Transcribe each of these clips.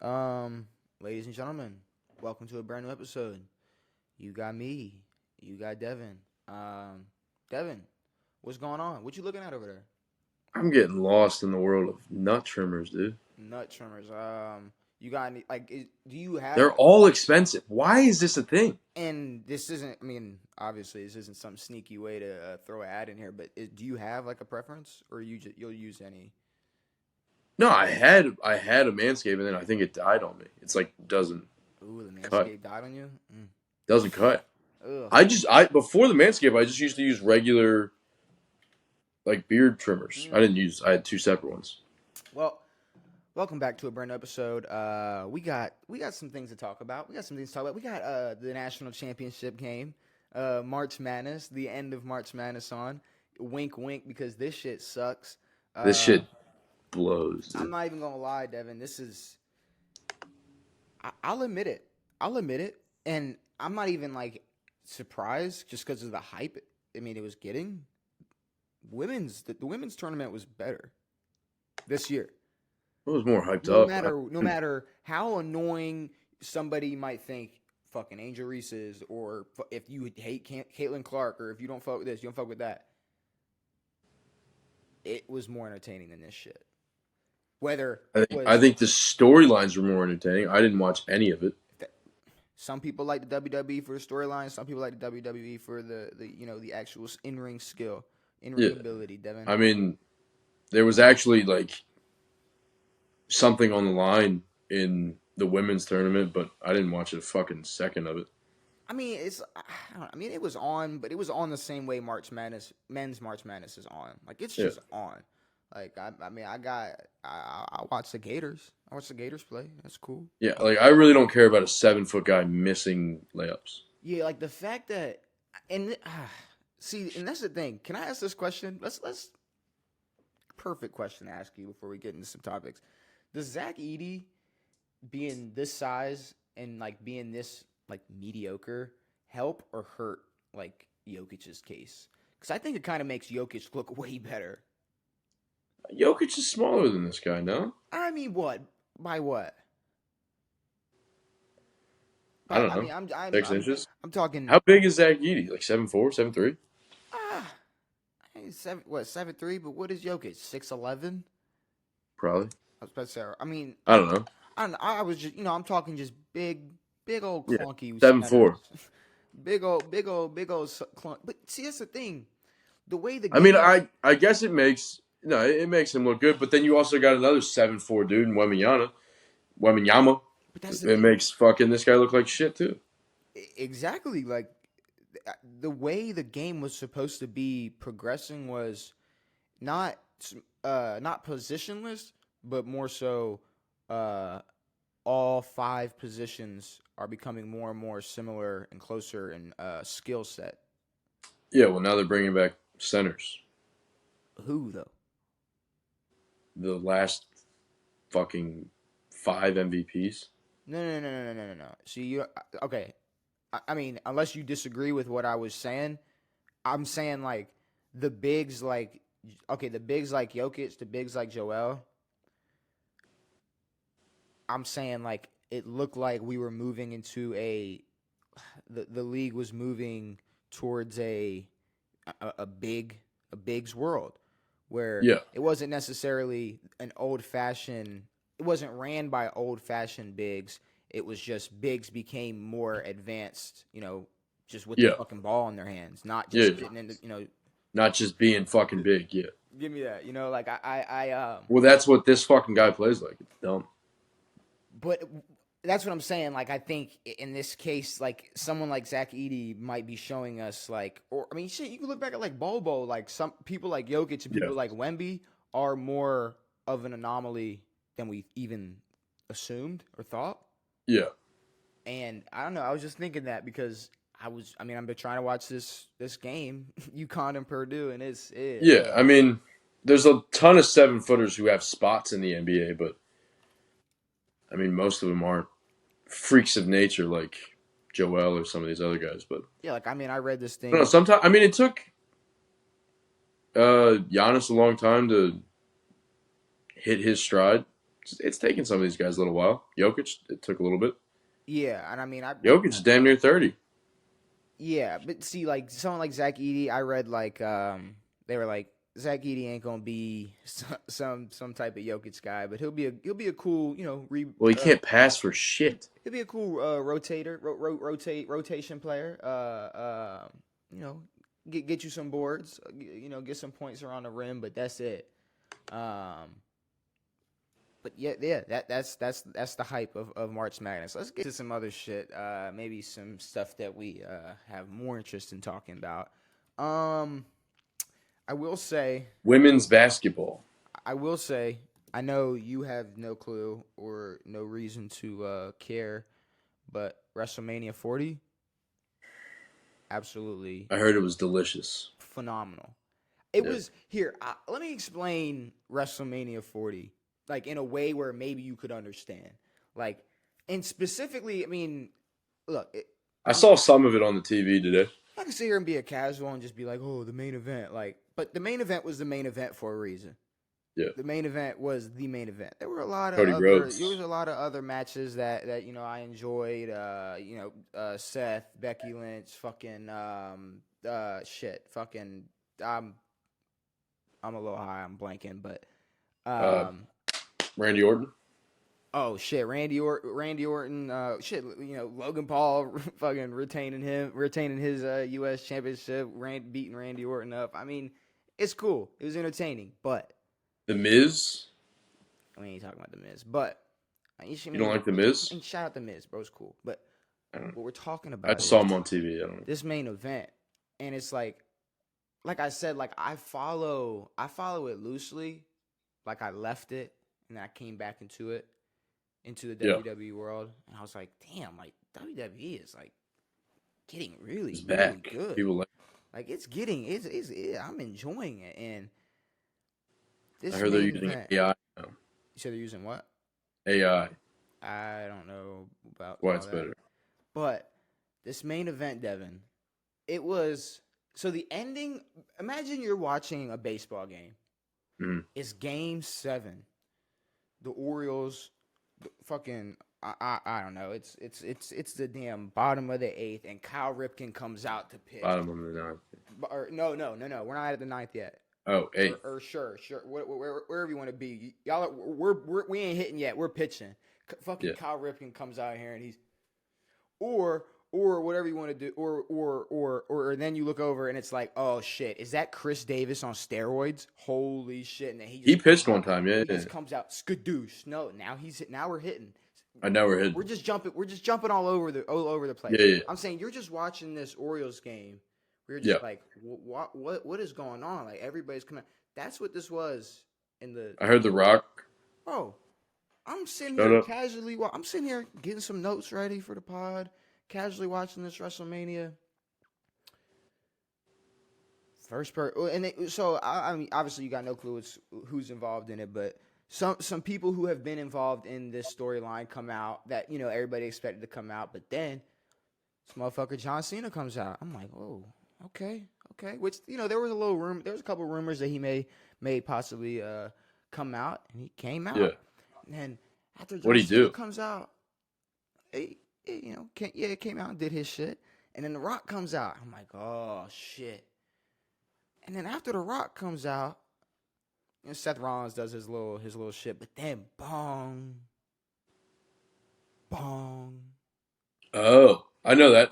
Ladies and gentlemen, welcome to a brand new episode. You got me, you got Devin. Devin, what's going on? What you looking at over there? I'm getting lost in the world of nut trimmers, dude. Nut trimmers. You got any? Do you have? They're all expensive. Why is this a thing? And this isn't. I mean, obviously, this isn't some sneaky way to throw an ad in here. But do you have like a preference, or you'll use any? No, I had a Manscaped and then I think it died on me. It's like doesn't Ooh, the cut. Manscaped died on you. Doesn't cut. Ugh. I before the Manscaped I just used to use regular like beard trimmers. Mm. I had two separate ones. Well, welcome back to a brand new episode. We got some things to talk about. We got the national championship game, March Madness, the end of March Madness on. Wink, wink, because this shit sucks. This Uh, shit blows, I'm dude. not even gonna lie, Devin. This is. I'll admit it. I'll admit it, and I'm not even like surprised just because of the hype. I mean, it was getting. The women's tournament was better this year. It was more hyped no up. matter no matter how annoying somebody might think fucking Angel Reese is, or if you hate Caitlin Clark, or if you don't fuck with this, you don't fuck with that. It was more entertaining than this shit. Whether I it think I was think the storylines were more entertaining. I didn't watch any of it. some people like the WWE for the storyline, some people like the WWE for the actual in ring skill, in ring Yeah. ability. Devin, I mean, there was actually like something on the line in the women's tournament, but I didn't watch a fucking second of it. I mean, I mean, it was on, but it was on the same way men's March Madness is on. Like it's Yeah. just on. Like I mean, I watched the Gators. I watched the Gators play. That's cool. Yeah, like I really don't care about a 7 foot guy missing layups. Yeah, like the fact that and see, and that's the thing. Can I ask this question? Let's perfect question to ask you before we get into some topics. Does Zach Edey being this size and like being this like mediocre help or hurt like Jokic's case? Because I think it kind of makes Jokic look way better. Jokic is smaller than this guy, no? I mean, what? By what? I But don't I know. mean, Six inches. I'm talking. How big is Zach Edey? Like 7'4", 7'3"? Ah, seven, what 7'3"? But what is Jokic? 6'11"? Probably. I was about to say. I mean, I don't know. I don't know. I was just I'm talking just big old Yeah, clunky seven centers, four. big old clunk. But see, that's the thing. The way the I mean, game. I guess it makes him look good, but then you also got another 7'4" dude in Weminyama. But that's the It thing. makes fucking this guy look like shit too. Exactly. Like the way the game was supposed to be progressing was not not positionless, but more so uh, all five positions are becoming more and more similar and closer in skill set. Yeah, well now they're bringing back centers. Who though? The last fucking 5 MVPs. No. See, you okay? I mean, unless you disagree with what I was saying, I'm saying like the bigs like the bigs like Jokic, the bigs like Joel. I'm saying like it looked like we were moving into the league was moving towards a big a bigs world where Yeah, it wasn't necessarily an old fashioned it wasn't ran by old fashioned bigs. It was just bigs became more advanced, just with the yeah, fucking ball in their hands, not yeah. just getting into. Not just being fucking big. Yeah. Give me that, like I Well, that's what this fucking guy plays like. It's dumb. but that's what I'm saying. Like, I think in this case, like someone like Zach Edey might be showing us, like, or I mean, shit, you can look back at like Bobo. Like some people like Jokic and Yeah, people like Wemby are more of an anomaly than we even assumed or thought. yeah, And I don't know. I was just thinking that because I mean, I've been trying to watch this game, UConn and Purdue, and yeah. I mean, there's a ton of 7 footers who have spots in the NBA, but I mean, most of them aren't freaks of nature like Joel or some of these other guys. But yeah. Like I mean, I read this I don't know. thing. Sometimes I mean, it took Giannis a long time to hit his stride. It's taken some of these guys a little while. Jokic, it took a little bit. Yeah, and I mean, Jokic is damn near 30. yeah, but see, like someone like Zach Edey, I read like they were like Zach Edey ain't gonna be some type of Jokic guy, but he'll be a cool Well, he can't pass for shit. he'll be a cool rotation player. You know, get you some boards, get some points around the rim, but that's it. But yeah, that's the hype of March Madness. Let's get to some other shit. Maybe some stuff that we have more interest in talking about. I will say, Women's basketball. I know you have no clue or no reason to care, but WrestleMania 40, absolutely I heard it was delicious. phenomenal. It Yeah. was here. Let me explain WrestleMania 40, like in a way where maybe you could understand. Like, and specifically, I mean, look, I saw some of it on the TV today. I can sit here and be a casual and just be like, "Oh, the main event." Like, but the main event was the main event for a reason. Yeah. The main event was the main event. There were a lot of Cody Rhodes. there was a lot of other matches that I enjoyed. Seth, Becky Lynch, fucking shit, fucking I'm a little high. I'm blanking, but Randy Orton. oh shit, Randy Orton, shit, Logan Paul fucking retaining his U.S. championship, beating Randy Orton up. I mean, it's cool. It was entertaining, but The Miz. we ain't talking about the Miz. But You don't like The Miz? And shout out the Miz, bro. It's cool. But what we're talking I about just saw him on TV. I don't know. this main event, and it's like I said, like I follow it loosely. Like I left it and I came back into the WWE world, and I was like, damn, like WWE is like getting really, He's really back. good. People Like it's I'm enjoying it, and this I heard they're main using event. AI now. You said they're using what? AI. I don't know about Why all it's that. better. But this main event, Devin, it was so the ending. Imagine you're watching a baseball game. Mhm. It's Game 7. The Orioles, fucking, I don't know. It's the damn bottom of the 8th, and Kyle Ripken comes out to pitch. Bottom of the ninth. Or no. We're not at the 9th yet. Oh, 8th. Or sure, wherever you want to be. Y'all, we ain't hitting yet. We're pitching. Fucking Kyle Ripken comes out here and he's, or whatever you want to do, or then you look over and it's like, oh shit, is that Chris Davis on steroids? Holy shit! And then he pitched one time, yeah. He just comes out skadoosh. No, now we're hitting. I know we're hitting. We're just jumping all over the place. Yeah. I'm saying you're just watching this Orioles game. We're just like, what is going on? Like everybody's coming. That's what this was in the. I heard The Rock. Bro, I'm sitting Shut here up. casually. I'm sitting here getting some notes ready for the pod. Casually watching this WrestleMania. I mean, obviously you got no clue who's involved in it, but some people who have been involved in this storyline come out that everybody expected to come out, but then this motherfucker John Cena comes out. I'm like, oh, okay. Which there was a couple rumors that he may possibly come out, and he came out. Yeah. And then after John What'd he Cena do? comes out, it came out and did his shit, and then The Rock comes out. I'm like, oh shit. And then after The Rock comes out, Seth Rollins does his little shit, but then bong. Oh, I know that.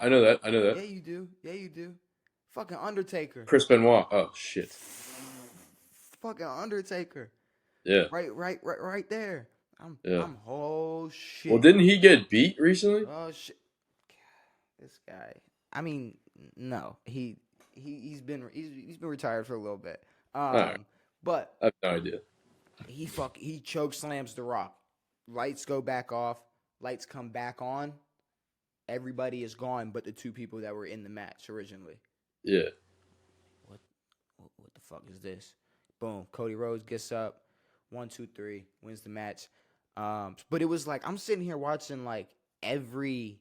Yeah, you do. Fucking Undertaker. Chris Benoit. Oh shit. Fucking Undertaker. Yeah. Right there. I'm oh shit. Well, didn't he get beat recently? Oh shit. God, this guy. I mean, no. He's been retired for a little bit. Right. But I have no idea. he choke slams The Rock. Lights go back off. Lights come back on. Everybody is gone but the two people that were in the match originally. Yeah. What the fuck is this? Boom. Cody Rhodes gets up. 1, 2, 3. Wins the match. But it was like I'm sitting here watching like every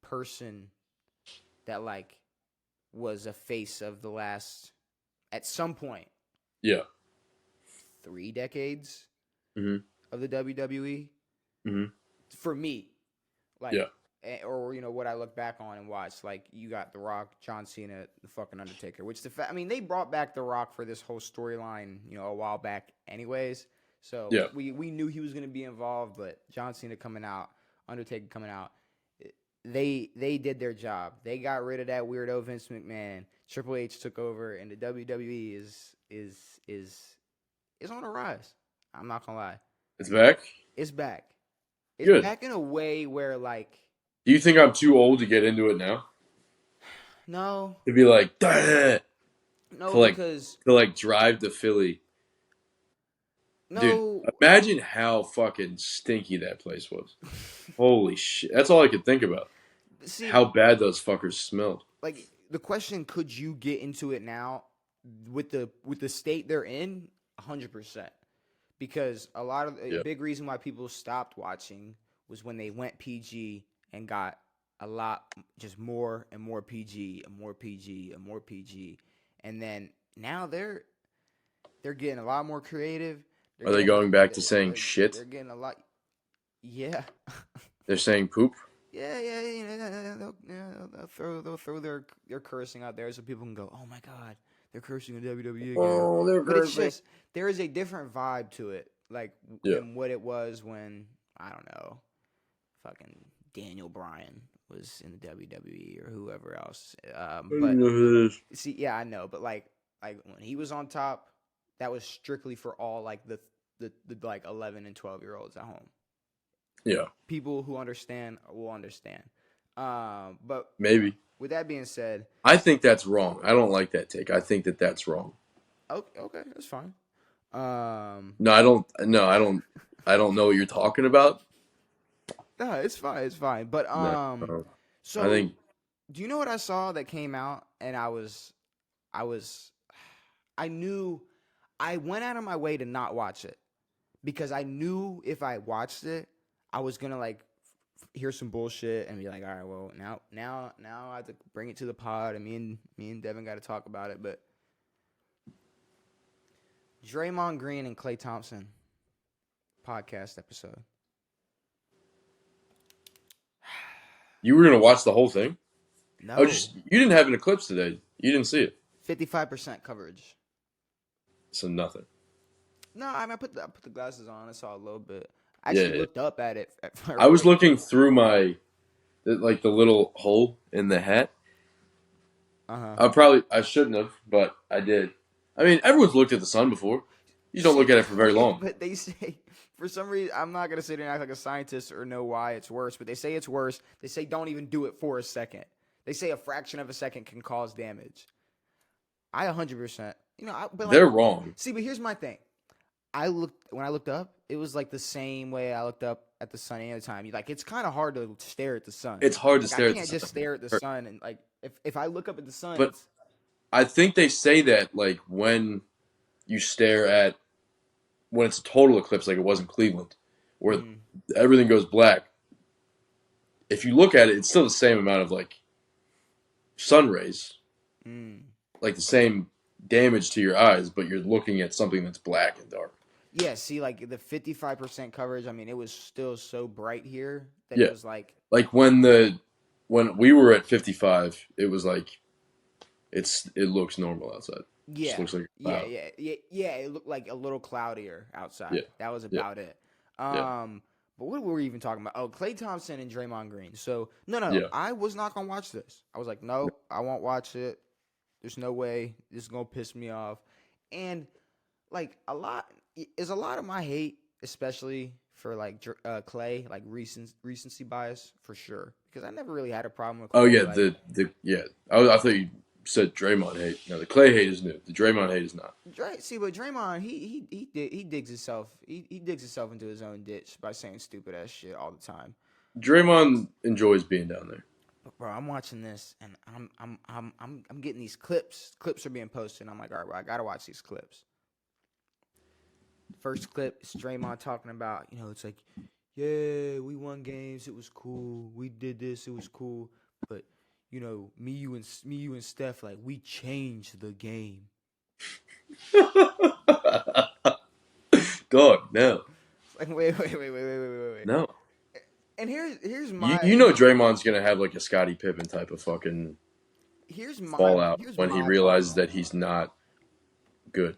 person that like was a face of the last at some point. Yeah. 3 decades. Mm-hmm. of the WWE Hmm. for me. Like, Yeah. or what I look back on and watch. Like, you got The Rock, John Cena, the fucking Undertaker. Which I mean, they brought back The Rock for this whole storyline, a while back, anyways. So Yeah. we knew he was gonna be involved, but John Cena coming out, Undertaker coming out, they did their job. They got rid of that weirdo Vince McMahon. Triple H took over, and the WWE is on the rise. I'm not gonna lie, It's back. it's back. It's Good. back in a way where like Do you think I'm too old to get into it now? no, To be like, "Duh," no to like because to like drive to Philly, dude. no. Imagine how fucking stinky that place was. Holy shit! That's all I could think about. See, How bad those fuckers smelled. like the question, could you get into it now with the state they're in? 100%. Because a Yeah. big reason why people stopped watching was when they went PG and got a lot just more and more PG and more PG and more PG, and then now they're getting a lot more creative. They're Are they getting going back to saying shit? they're getting a lot. Yeah. They're saying poop. Yeah, they'll throw their cursing out there so people can go, oh my god, they're cursing in WWE again. Oh, they're But it's cursing. just there is a different vibe to it, like Yeah. than what it was when I don't know, fucking Daniel Bryan was in the WWE or whoever else. I don't But know who that is. see, yeah, I know, but like when he was on top, that was strictly for all like the like 11 and 12-year-olds at home. Yeah, People who understand will understand. But maybe. with that being said, I think that's wrong. I don't like that take. I think that that's wrong. okay, that's fine. Um, No, I don't. No, I don't. I don't know what you're talking about. no, it's fine, it's fine. But No, I so think do you know what I saw that came out? And I was, I knew, I went out of my way to not watch it because I knew if I watched it, I was gonna like hear some bullshit and be like, all right, well now I have to bring it to the pod, and me and Devin got to talk about it. But Draymond Green and Klay Thompson podcast episode. you were gonna watch the whole thing. Oh, No, just you didn't have an eclipse today. You didn't see it, 55% coverage. so nothing. No, I mean I put the glasses on. I saw a little bit. I Yeah, actually yeah. looked up at it at I was first. looking through my like the little hole in the hat. Uh-huh. I shouldn't have, but I did. I mean, everyone's looked at the sun before. You don't look See, at it for very long. but they say for some reason I'm not gonna sit there and act like a scientist or know why it's worse. But they say it's worse. They say don't even do it for a second. They say a fraction of a second can cause damage. I 100%. But like, They're wrong. see, but here's my thing. When I looked up, it was like the same way I looked up at the sun any other time. Like, it's kind of hard to stare at the sun. It's hard to Like, stare I at the can't sun. just stare at the sun and like if I look up at the sun, But I think they say that like when you stare at when it's a total eclipse, like it was in Cleveland, where mm, everything goes black. If you look at it, it's still the same amount of like sun rays, mm. like the same damage to your eyes, but you're looking at something that's black and dark. Yeah, see, like the 55% coverage. I mean, it was still so bright here that it Yeah, was like, like when we were at 55, it was like it looks normal outside. It just yeah, looks like a yeah, cloud. yeah, yeah, yeah. It looked like a little cloudier Yeah, outside. That was yeah, about it. yeah, But what were we even talking about? Oh, Klay Thompson and Draymond Green. So no. yeah. I was not gonna watch this. I was like, no, I won't watch it. There's no way this is gonna piss me off. And like a lot of my hate, especially for like Clay, like recency bias for sure. Because I never really had a problem with Oh Clay. yeah, Like, the yeah. I thought you said Draymond hate. No, the Clay hate is new. The Draymond hate is not. See, but Draymond, he digs himself. He digs himself into his own ditch by saying stupid ass shit all the time. Draymond enjoys being down there. But bro, I'm watching this and I'm getting these clips. Clips are being posted. And I'm like, all right, bro, I gotta watch these clips. First clip is Draymond talking about, it's like, yeah, we won games, it was cool. We did this, it was cool. But me, you, and Steph, like, we changed the game. Dog, no. Like, wait. No. And here's You, my you know Draymond's going to have like a Scottie Pippen type of fucking here's fallout when he my realizes problem. that he's not good.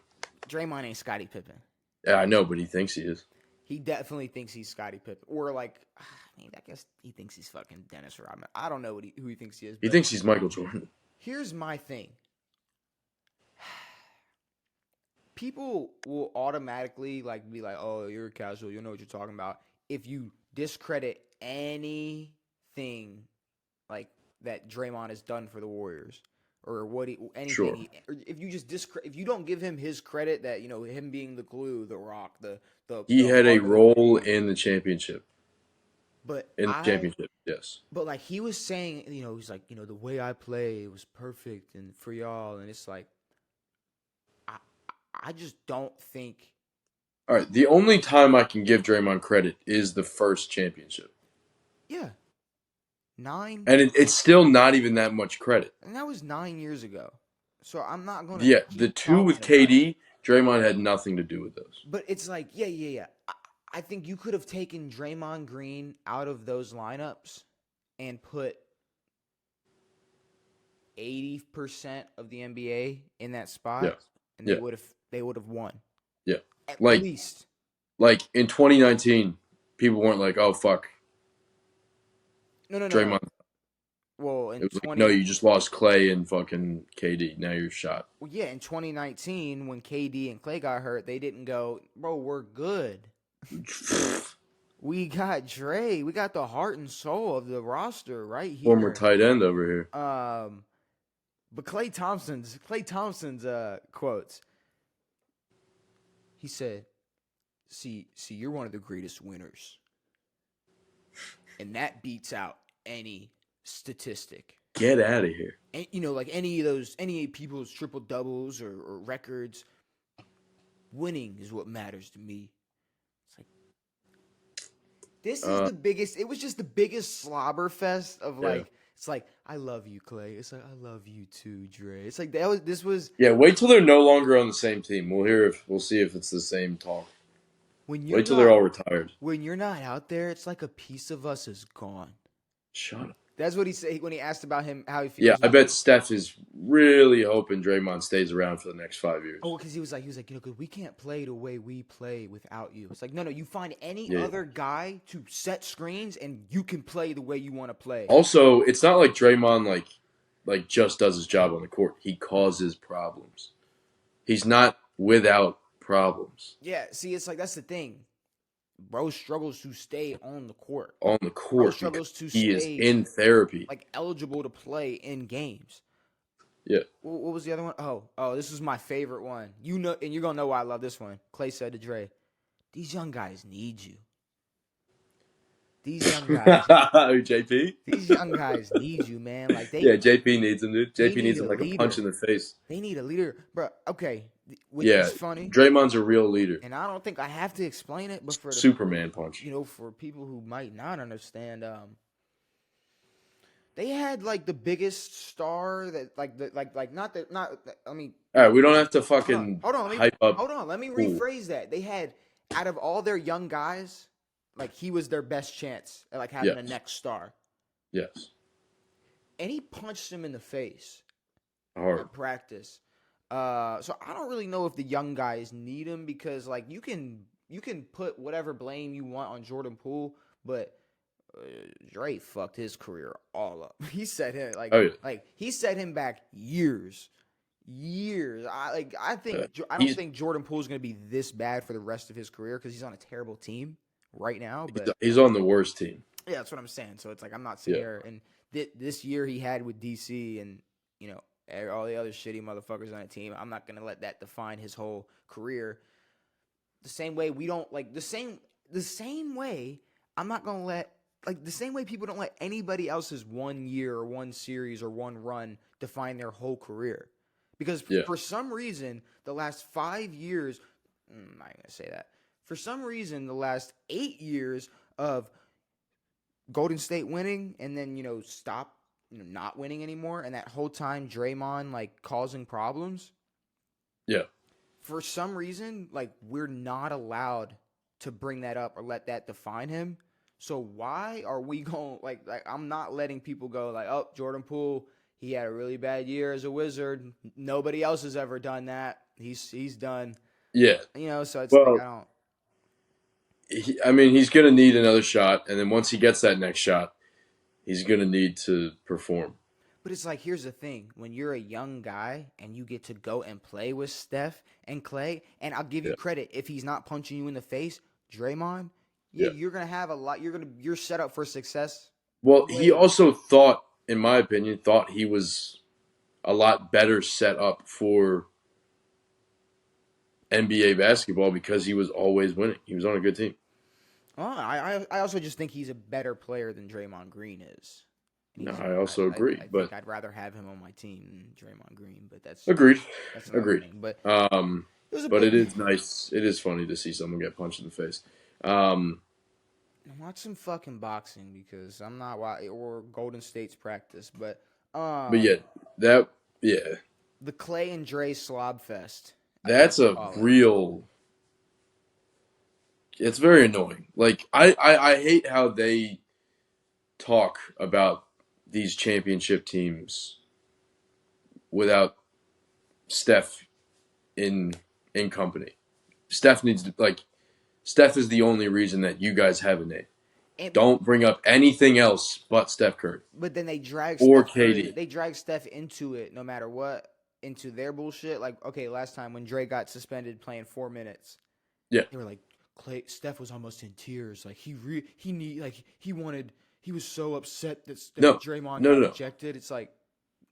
Draymond ain't Scottie Pippen. Yeah, I know, but he thinks he is. He definitely thinks he's Scottie Pippen, or like, I mean, I guess he thinks he's fucking Dennis Rodman. I don't know who he thinks he is, He but thinks he's Michael Jordan. here's my thing. People will automatically like be like, "Oh, you're a casual. You know what you're talking about." If you discredit anything like that Draymond has done for the Warriors, or anything, Sure. or if you just if you don't give him his credit that him being the glue, the rock, He the had a heart of the role team. in the championship. But In the championship, yes. but like he was saying, he's like, the way I play was perfect and for y'all, and it's like, I I just don't think. All right. The only time I can give Draymond credit is the first championship. Yeah, nine, And it's still not even that much credit. and that was 9 years ago. So I'm not gonna Yeah, the keep two with talking about it. KD, Draymond had nothing to do with those. But it's like, yeah. I think you could have taken Draymond Green out of those lineups and put 80% of the NBA in that Yeah, spot, and yeah, they would have won yeah. at Like, least. like in 2019, people weren't like, "Oh fuck, No. Draymond." Well, It in was like, "No, 20, you just lost Clay and fucking KD. Now you're shot." well, yeah, in 2019 when KD and Clay got hurt, they didn't go, bro, we're good. We got Dre. We got the heart and soul of the roster right Former here. tight end over here. But Klay Thompson's quotes. He said, "See, you're one of the greatest winners, and that beats out any statistic. Get out of here. And like any people's triple doubles or records. Winning is what matters to me." It's like this is the biggest. It was just the biggest slobber fest of Yeah. like. It's like, I love you, Clay. It's like, I love you too, Dre. It's like this was Yeah, wait till they're no longer on the same team. We'll see if it's the same talk. when Wait till they're all retired. you're not out there. It's like a piece of us is gone. Shut up. That's what he said when he asked about how he feels. Yeah, I bet Steph is really hoping Draymond stays around for the next 5 years. Oh, because he was like, because we can't play the way we play without you. It's like, no, you find any other guy to set screens and you can play the way you want to play. Also, it's not like Draymond like just does his job on the court. He causes problems. He's not without problems. Yeah, see, it's like that's the thing. Bro struggles to stay on the court. On the court, struggles to he is stay in therapy. like eligible to play in games. Yeah. What was the other one? Oh, this is my favorite one. And you're gonna know why I love this one. Clay said to Dre, "These young guys need you. These young guys, JP. these young guys need you, man. Like Yeah, JP needs him, dude. JP needs him like leader. a punch in the face. They need a leader, bro. Okay, which Yeah, is funny. Draymond's a real leader. And I don't think I have to explain it, but for Superman punch. for people who might not understand, they had like the biggest star that I mean. All right, we don't have to fucking hype up. Hold on, let me rephrase that. They had out of all their young guys, like he was their best chance at like having a next star. Yes. And he punched him in the face. Hard. At practice. So I don't really know if the young guys need him because like you can put whatever blame you want on Jordan Poole, but Dre fucked his career all up. He set him he set him back years. I don't think Jordan Poole is going to be this bad for the rest of his career because he's on a terrible team right now. But he's on the worst team. Yeah, that's what I'm saying. So it's like I'm not sitting here and this year he had with DC and all the other shitty motherfuckers on the team. I'm not gonna let that define his whole career. The same way we don't like the same way I'm not gonna let the same way people don't let anybody else's 1 year or one series or one run define their whole career. Because for some reason, the last 5 years, I'm not gonna say that. For some reason, the last 8 years of Golden State winning and then stop not winning anymore, and that whole time Draymond like causing problems. Yeah. For some reason, like we're not allowed to bring that up or let that define him. So why are we going like I'm not letting people go like, oh, Jordan Poole, he had a really bad year as a Wizard. Nobody else has ever done that. He's done. Yeah. So it's like Well, I don't. I mean, he's going to need another shot, and then once he gets that next shot, he's going to need to perform. But it's like, here's the thing. When you're a young guy and you get to go and play with Steph and Clay, and I'll give you Yeah. credit, if he's not punching you in the face, Draymond, Yeah. you're going to have a lot. You're set up for success. Well, he also thought, in my opinion, he was a lot better set up for NBA basketball because he was always winning. He was on a good team. Well, I also just think he's a better player than Draymond Green is. No, I also agree, I but think I'd rather have him on my team than Draymond Green. But that's agreed. another Agreed. thing. But But it is nice. It is funny to see someone get punched in the face. Watch some fucking boxing because I'm not or Golden State's practice. But yeah, the Clay and Dre slob fest. That's a real. It's very annoying. Like I hate how they talk about these championship teams without Steph in company. Steph needs to Steph is the only reason that you guys have a name. Don't bring up anything else but Steph Curry. But then they drag or Steph KD. Curry, they drag Steph into it no matter what, into their bullshit. Like, okay, last time when Dre got suspended playing 4 minutes, Yeah, they were like, Steph was almost in tears. Like he was so upset that Draymond got ejected. It's like,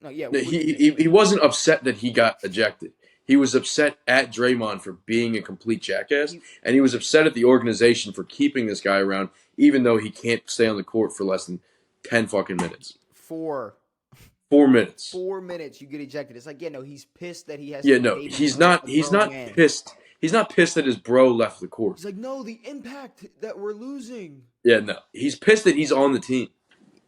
he wasn't upset that he got ejected. He was upset at Draymond for being a complete jackass, and he was upset at the organization for keeping this guy around, even though he can't stay on the court for less than 10 fucking minutes. 4 minutes. 4 minutes, you get ejected. It's like, he's pissed that he has. Yeah, no, he's not. He's not pissed. He's not pissed that his bro left the court. He's like, no, the impact that we're losing. Yeah, no, he's pissed that he's on the team.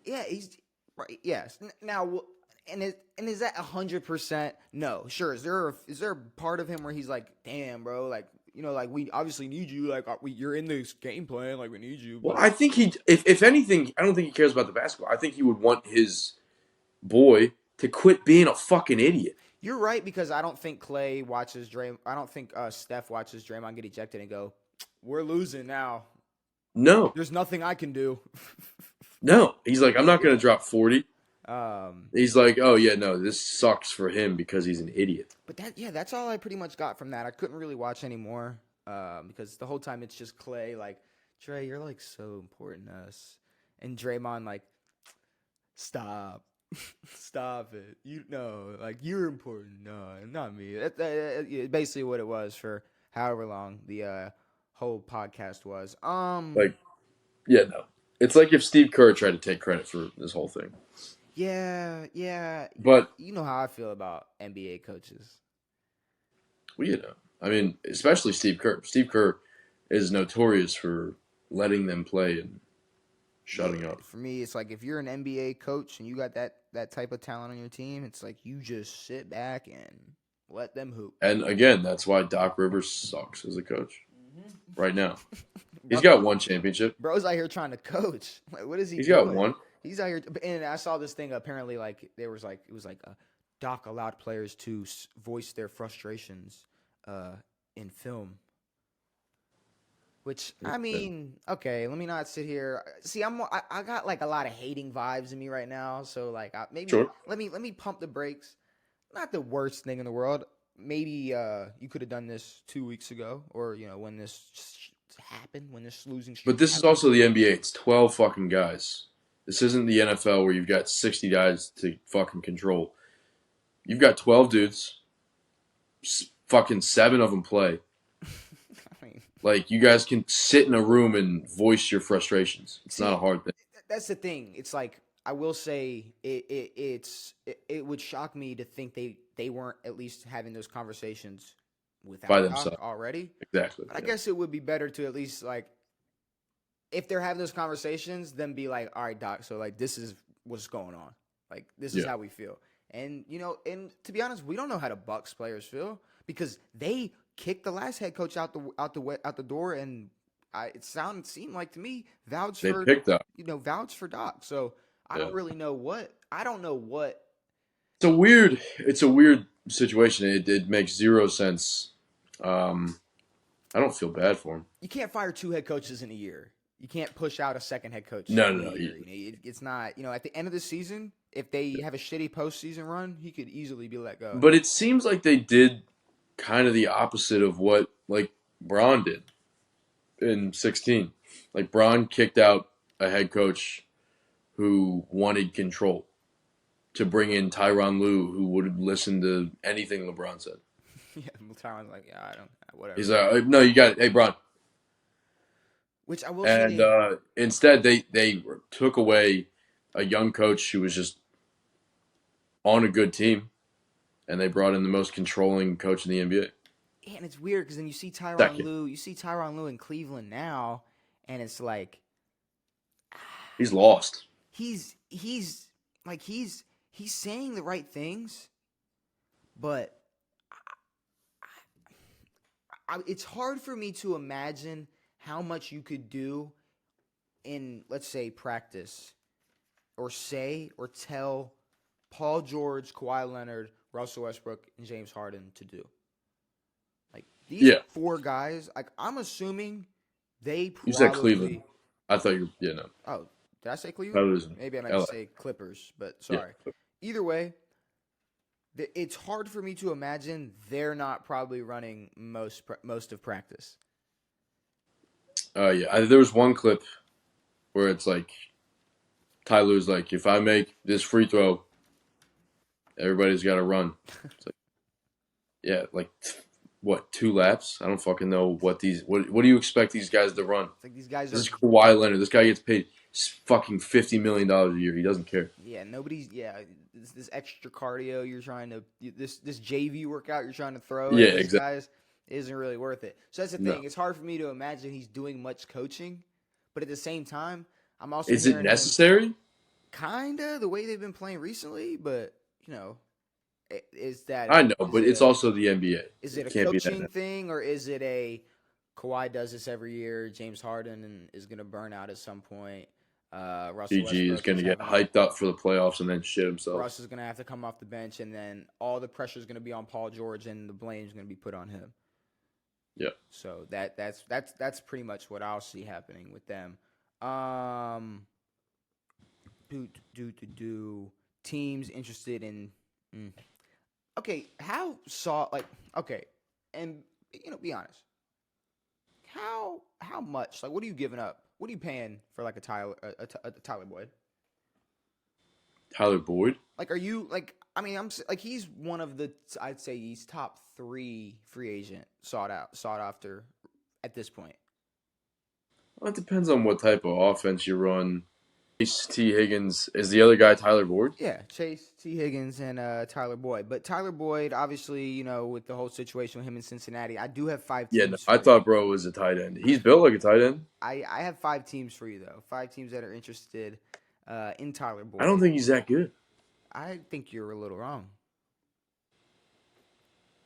Yeah, he's right. Yes. Now, and is that 100%? No. Sure. Is there a part of him where he's like, damn, bro, like, like we obviously need you, like you're in this game plan, like we need you. Well, I think if anything, I don't think he cares about the basketball. I think he would want his boy to quit being a fucking idiot. You're right, because I don't think Clay watches I don't think Steph watches Draymond get ejected and go, we're losing now. No. There's nothing I can do. No. He's like, I'm not going to drop 40. He's like, oh, yeah, no, this sucks for him because he's an idiot. But that's all I pretty much got from that. I couldn't really watch anymore because the whole time it's just Clay like, Dre, you're like so important to us. And Draymond like, stop. Stop it. Like you're important. No, not me. That's basically what it was for however long the whole podcast was. Yeah, no. It's like if Steve Kerr tried to take credit for this whole thing. Yeah. But you know how I feel about NBA coaches. Well, I mean, especially Steve Kerr. Steve Kerr is notorious for letting them play and shutting up. For me, it's like if you're an NBA coach and you got that type of talent on your team, it's like you just sit back and let them hoop. And again, that's why Doc Rivers sucks as a coach right now. He's got one championship. Bro's out here trying to coach. Like, what is he? He's doing? got one. He's out here, and I saw this thing. Apparently, like it was like Doc allowed players to voice their frustrations in film. Which I mean, okay, let me not sit here. See, I got like a lot of hating vibes in me right now. So like, let me pump the brakes. Not the worst thing in the world. Maybe you could have done this 2 weeks ago, or when this happened, when this losing streak. But this is also the NBA. It's 12 fucking guys. This isn't the NFL where you've got 60 guys to fucking control. You've got 12 dudes. Fucking 7 of them play. Like, you guys can sit in a room and voice your frustrations. It's not a hard thing. That's the thing. It's like, I will say it would shock me to think they weren't at least having those conversations without by themselves already. Exactly. But I guess it would be better to at least, like, if they're having those conversations, then be like, all right, Doc, so like this is what's going on. Like, this is how we feel. And and to be honest, we don't know how the Bucks players feel because they kicked the last head coach out the door, and Seemed like to me vouch They for picked Doc. vouch for Doc. So I Yeah. don't really know what I don't know what It's a weird situation. It makes zero sense. Um, I don't feel bad for him. you can't fire two head coaches in a year. You can't push out a second head coach No, in no, a no. year. It's not. At the end of the season, if they have a shitty postseason run, he could easily be let go. But it seems like they did kind of the opposite of what like Braun did in 16. Like Braun kicked out a head coach who wanted control to bring in Tyronn Lue, who would listen to anything LeBron said. Yeah, Tyron's like, yeah, I don't, whatever. He's like, no, you got it. Hey, Braun. Which I will And say, instead, they took away a young coach who was just on a good team, and they brought in the most controlling coach in the NBA. yeah, and it's weird because then you see Second. Tyronn Lue in Cleveland now, and it's like He's lost. he's like he's saying the right things, but it's hard for me to imagine how much you could do in, let's say, practice, or say or tell Paul George, Kawhi Leonard, Russell Westbrook, and James Harden to do. Like these Yeah. four guys, like I'm assuming they You said probably. Cleveland. I thought you were, yeah, no. Oh, did I say That Cleveland? was Maybe I meant LA. to say Clippers, but Yeah. sorry. Either way, it's hard for me to imagine they're not probably running most of practice. Yeah. There was one clip where it's like Tyler's like, if I make this free throw, everybody's got to run. It's like, yeah, like what, 2 laps? I don't fucking know what these. What do you expect these guys to run? It's like these guys This are. is Kawhi Leonard. This guy gets paid fucking $50 million a year. He doesn't care. Yeah, nobody's. Yeah, this extra cardio you're trying to. This JV workout you're trying to throw Yeah, at these exactly. guys isn't really worth it. So that's the No. thing. It's hard for me to imagine he's doing much coaching, but at the same time, I'm also Is it hearing him necessary? kinda the way they've been playing recently. But is that I know, is but it it's a also the NBA. is it a Can't be coaching that. thing, or is it a Kawhi does this every year? James Harden is going to burn out at some point. Russell GG is Westbrook going to get having hyped up for the playoffs and then shit himself. Russ is going to have to come off the bench, and then all the pressure is going to be on Paul George, and the blame is going to be put on him. Yeah. So that's pretty much what I'll see happening with them. Teams interested in. Okay, okay, and be honest. How much? Like, what are you giving up? What are you paying for like a Tyler Boyd? Tyler Boyd? Like, are you like? I mean, like he's one of the. I'd say he's top 3 free agent sought after at this point. Well, it depends on what type of offense you run. Chase T. Higgins is the other guy Tyler Boyd? Yeah, Chase T. Higgins and Tyler Boyd. But Tyler Boyd, obviously, with the whole situation with him in Cincinnati, I do have 5 teams. Yeah, no, I thought bro was a tight end. He's built like a tight end. I have 5 teams for you though. 5 teams that are interested in Tyler Boyd. I don't think he's that good. I think you're a little wrong.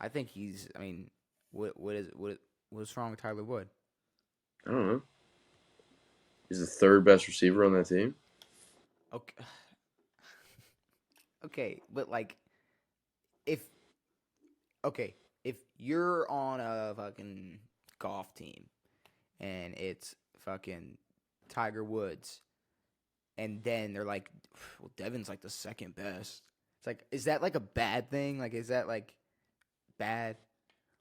I think he's. I mean, what's wrong with Tyler Boyd? I don't know. He's the 3rd best receiver on that team. Okay. Okay, but like, if you're on a fucking golf team, and it's fucking Tiger Woods, and then they're like, well, Devin's like the 2nd best. It's like, is that like a bad thing? Like, is that like bad?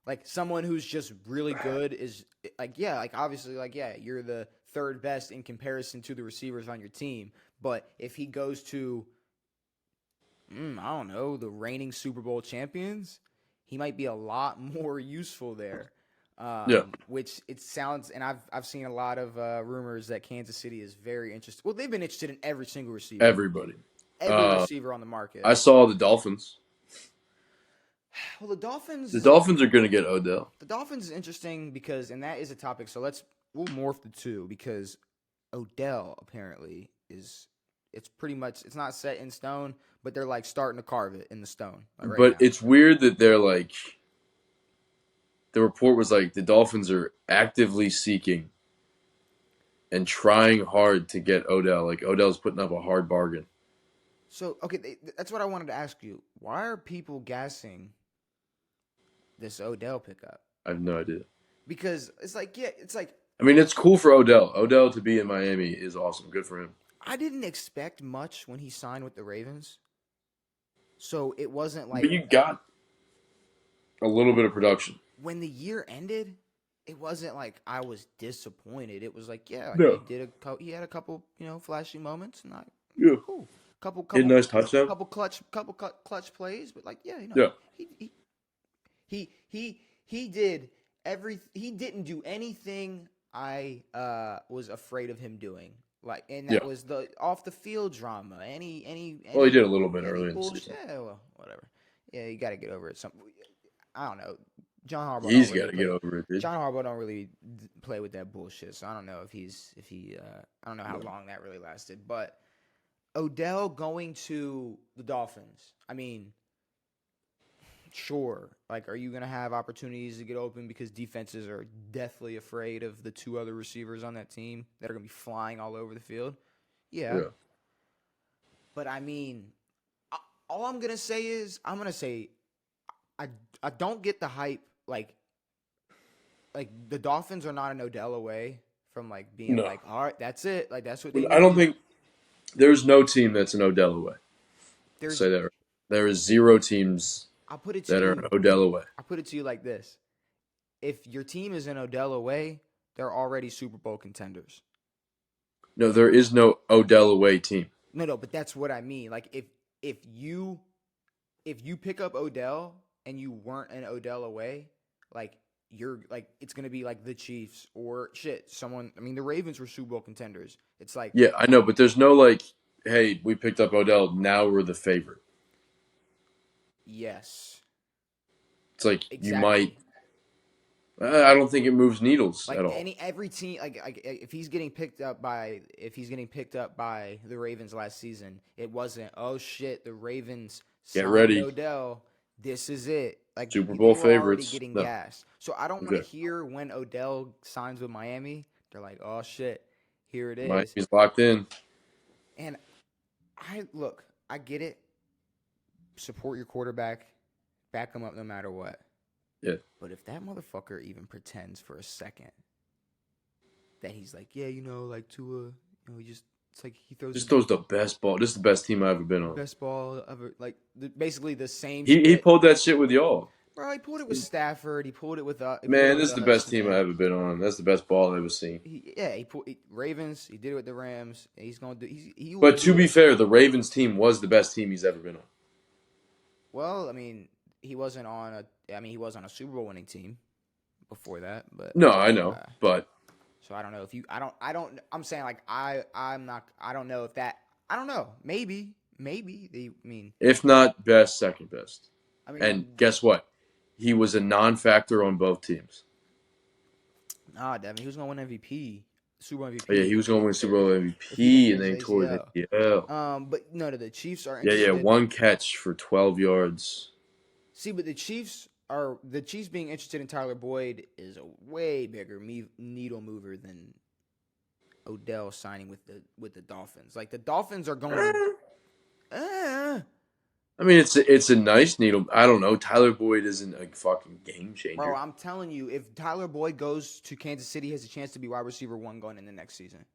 Like, someone who's just really good is like, yeah, like obviously, like, yeah, you're the 3rd best in comparison to the receivers on your team. But if he goes to, I don't know, the reigning Super Bowl champions, he might be a lot more useful there. Yeah. Which it sounds, and I've seen a lot of rumors that Kansas City is very interested. Well, they've been interested in every single receiver. Everybody. Every receiver on the market. I saw the Dolphins. Well, the Dolphins. The Dolphins are going to get Odell. The Dolphins is interesting because, and that is a topic. So we'll morph the two because Odell apparently is. It's pretty much, it's not set in stone, but they're like starting to carve it in the stone. Like right now. It's weird that they're like, the report was like the Dolphins are actively seeking and trying hard to get Odell. Like Odell's putting up a hard bargain. So, okay, that's what I wanted to ask you. Why are people gassing this Odell pickup? I have no idea. Because it's like, yeah, it's like I mean, it's cool for Odell. Odell to be in Miami is awesome. Good for him. I didn't expect much when he signed with the Ravens. So it wasn't like But you got a little bit of production. when the year ended, it wasn't like I was disappointed. It was like, yeah, No. he had a couple, flashy moments, and Yeah. cool. Couple Hit a nice touchdown. clutch plays, but like, yeah, Yeah. he did he didn't do anything I was afraid of him doing. Like, and that was the off the field drama. Well, he did a little bit early in the season. Yeah, well, whatever. Yeah, you got to get over it. I don't know. John Harbaugh. He's got to get over it, dude. John Harbaugh don't really play with that bullshit. So I don't know I don't know how long that really lasted. But Odell going to the Dolphins. I mean, sure. Like, are you gonna have opportunities to get open because defenses are deathly afraid of the two other receivers on that team that are gonna be flying all over the field? Yeah. But I mean, all I'm gonna say is I don't get the hype. Like the Dolphins are not an Odell away from like being like, all right, that's it. Like that's what they. I don't think there's no team that's an Odell away. Say that right. There is 0 teams that are an Odell away. I put it to you like this: if your team is an Odell away, they're already Super Bowl contenders. No, there is no Odell away team. No, but that's what I mean. Like if you pick up Odell and you weren't an Odell away, like you're like it's gonna be like the Chiefs or someone. I mean, the Ravens were Super Bowl contenders. It's like yeah, I know, but there's no like, hey, we picked up Odell, now we're the favorite. Yes, it's like you might. I don't think it moves needles like at all. Every team, like if he's getting picked up by the Ravens last season, it wasn't shit. The Ravens get ready, Odell. This is it. Like Super Bowl favorites. Already getting gas. So I don't want to hear when Odell signs with Miami. They're like, oh shit, here it is. Miami's locked in. And I get it. Support your quarterback, back him up no matter what. Yeah. But if that motherfucker even pretends for a second that he's like, yeah, like Tua, he just. It's like he throws the best ball. This is the best team I've ever been on. Best ball ever. Like basically the same. He pulled that shit with y'all. Bro, he pulled it with Stafford. He pulled it with man, this is the best team I've ever been on. That's the best ball I've ever seen. He pulled Ravens. He did it with the Rams. And he's gonna do. But to be fair, the Ravens team was the best team he's ever been on. Well, I mean, he wasn't on he was on a Super Bowl winning team before that. But no, I know, but. So I don't know if you. I'm saying like I'm not. I don't know if that. I don't know. Maybe they mean. If not best, second best. I mean, and guess what? He was a non-factor on both teams. Nah, Devin. He was gonna win MVP, Super Bowl MVP. Oh, yeah, he was gonna win Super Bowl MVP, and then he tore his ACL. But no, the Chiefs are. Yeah, one catch for 12 yards. See, but the Chiefs being interested in Tyler Boyd is a way bigger needle mover than Odell signing with the Dolphins. Like the Dolphins are going. I mean, it's a nice needle. I don't know. Tyler Boyd isn't a fucking game changer. Bro, I'm telling you, if Tyler Boyd goes to Kansas City, he has a chance to be wide receiver 1 going in the next season.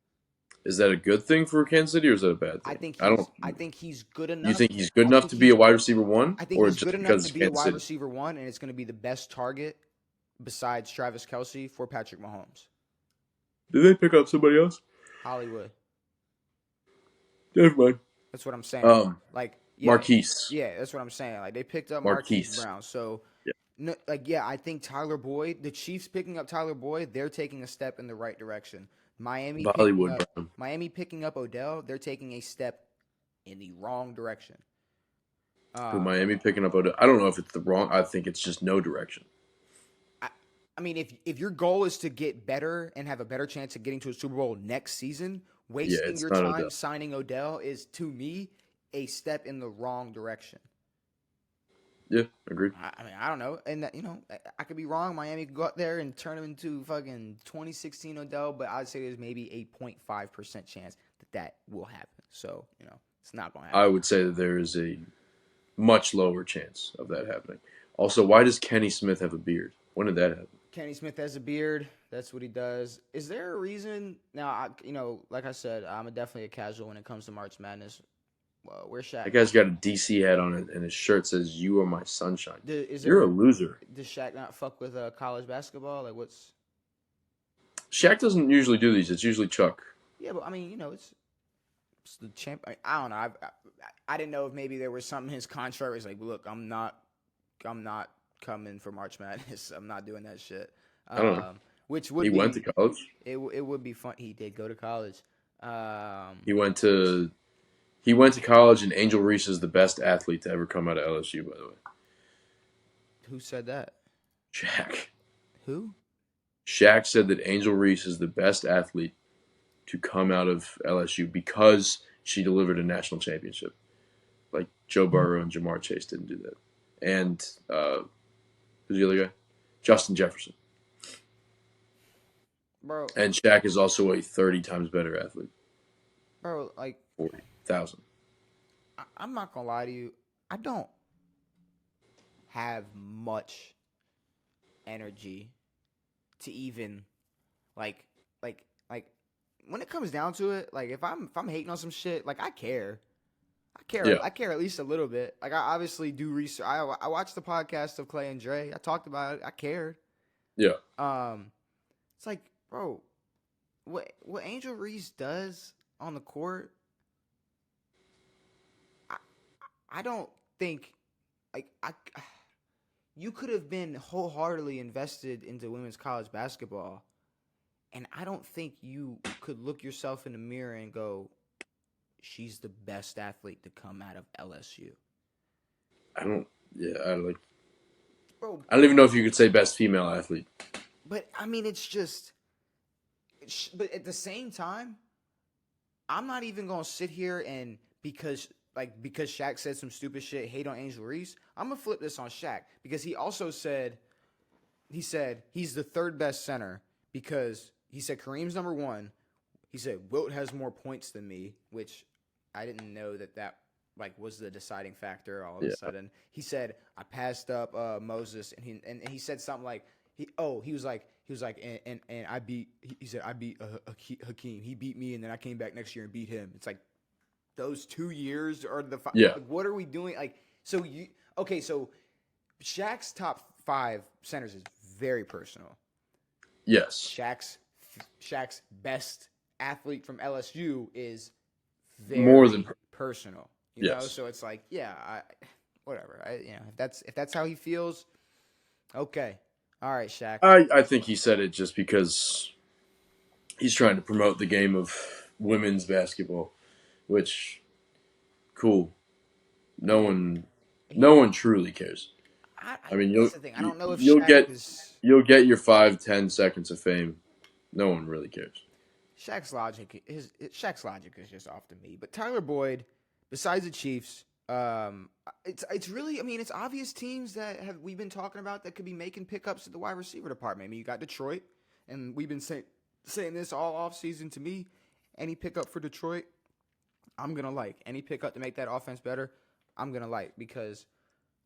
Is that a good thing for Kansas City or is that a bad thing? I think he's good enough. You think he's good enough to be a wide receiver 1? I think he's good enough to be a wide receiver 1, and it's going to be the best target besides Travis Kelce for Patrick Mahomes. Did they pick up somebody else? Hollywood. Never mind. That's what I'm saying. Marquise. Yeah, that's what I'm saying. Like they picked up Marquise Brown. So, I think Tyler Boyd, the Chiefs picking up Tyler Boyd, they're taking a step in the right direction. Miami picking up Odell, they're taking a step in the wrong direction. Miami picking up Odell, I don't know if it's the wrong. I think it's just no direction. I mean, if your goal is to get better and have a better chance of getting to a Super Bowl next season, wasting your time signing Odell is, to me, a step in the wrong direction. Yeah, agreed. I mean, I don't know, and that, I could be wrong. Miami could go out there and turn him into fucking 2016 Odell, but I'd say there's maybe a 0.5% chance that will happen. So it's not gonna happen. I would say that there is a much lower chance of that happening. Also, why does Kenny Smith have a beard? When did that happen? Kenny Smith has a beard. That's what he does. Is there a reason? Now, like I said, I'm definitely a casual when it comes to March Madness. Where's Shaq? That guy's got a DC hat on it, and his shirt says "You are my sunshine." Is You're there a loser. Does Shaq not fuck with college basketball? Like, what's? Shaq doesn't usually do these. It's usually Chuck. Yeah, but I mean, it's the champ. I don't know. I didn't know if maybe there was something in his contract where he's like, look, I'm not coming for March Madness. I'm not doing that shit. I don't know. Which would He went to college. It would be fun. He did go to college. He went to college, and Angel Reese is the best athlete to ever come out of LSU. By the way, Who said that? Shaq. Who? Shaq said that Angel Reese is the best athlete to come out of LSU because she delivered a national championship. Like Joe Burrow and Jamar Chase didn't do that. And who's the other guy? Justin Jefferson. Bro. And Shaq is also a 30 times better athlete. Bro, like 40,000. I'm not gonna lie to you. I don't have much energy to even like when it comes down to it, like if I'm hating on some shit, like I care. Yeah. I care at least a little bit. Like I obviously do research. I watched the podcast of Clay and Dre. I talked about it. I cared. Yeah. It's like, bro, what Angel Reese does on the court, I don't think like you could have been wholeheartedly invested into women's college basketball, and I don't think you could look yourself in the mirror and go, she's the best athlete to come out of LSU. Bro, I don't even know if you could say best female athlete. But I mean, but at the same time, I'm not even gonna sit here and because Shaq said some stupid shit, hate on Angel Reese. I'm gonna flip this on Shaq because he also said he's the third best center because he said Kareem's number one. He said Wilt has more points than me, which I didn't know that was the deciding factor. All of a sudden, he said I passed up Moses, and he said something like he was like I beat Hakeem. He beat me, and then I came back next year and beat him. It's like those 2 years are the like, what are we doing? Like so Shaq's top 5 centers is very personal. Yes. Shaq's best athlete from LSU is very more than personal. You know, so it's like, whatever. If that's how he feels, okay. All right, Shaq. I think he said it just because he's trying to promote the game of women's basketball, which cool. No one truly cares. I mean, that's the thing. I don't know if you'll Shaq get your 5-10 seconds of fame. No one really cares. Shaq's logic is just off to me. But Tyler Boyd, besides the Chiefs, it's really, I mean, it's obvious teams that we've been talking about that could be making pickups at the wide receiver department. I mean, you got Detroit, and we've been saying this all offseason. To me, any pickup for Detroit, I'm gonna like. Any pickup to make that offense better, I'm gonna like, because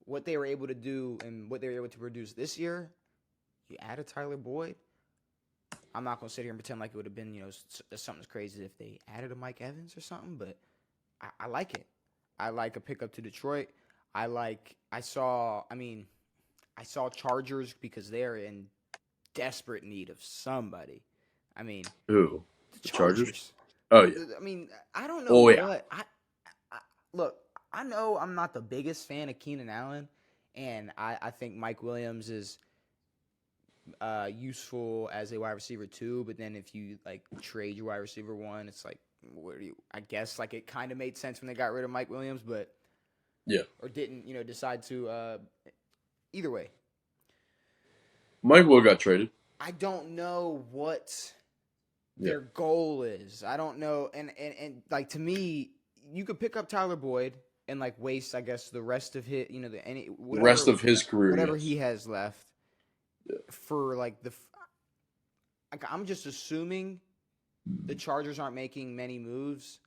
what they were able to do and what they were able to produce this year, you added Tyler Boyd. I'm not gonna sit here and pretend like it would have been, something crazy if they added a Mike Evans or something, but I like it. I like a pickup to Detroit. I saw Chargers because they're in desperate need of somebody. I mean, who? The Chargers. Oh yeah. I mean, I don't know what. I look. I know I'm not the biggest fan of Keenan Allen, and I think Mike Williams is useful as a wide receiver too. But then if you like trade your wide receiver one, it's like, I guess like it kind of made sense when they got rid of Mike Williams, but or didn't decide to. Either way, Mike Will got traded. I don't know what their goal is. I don't know, and like to me, you could pick up Tyler Boyd and like waste, I guess, the rest of his, The rest of his career, whatever yes. he has left for like I'm just assuming the Chargers aren't making many moves.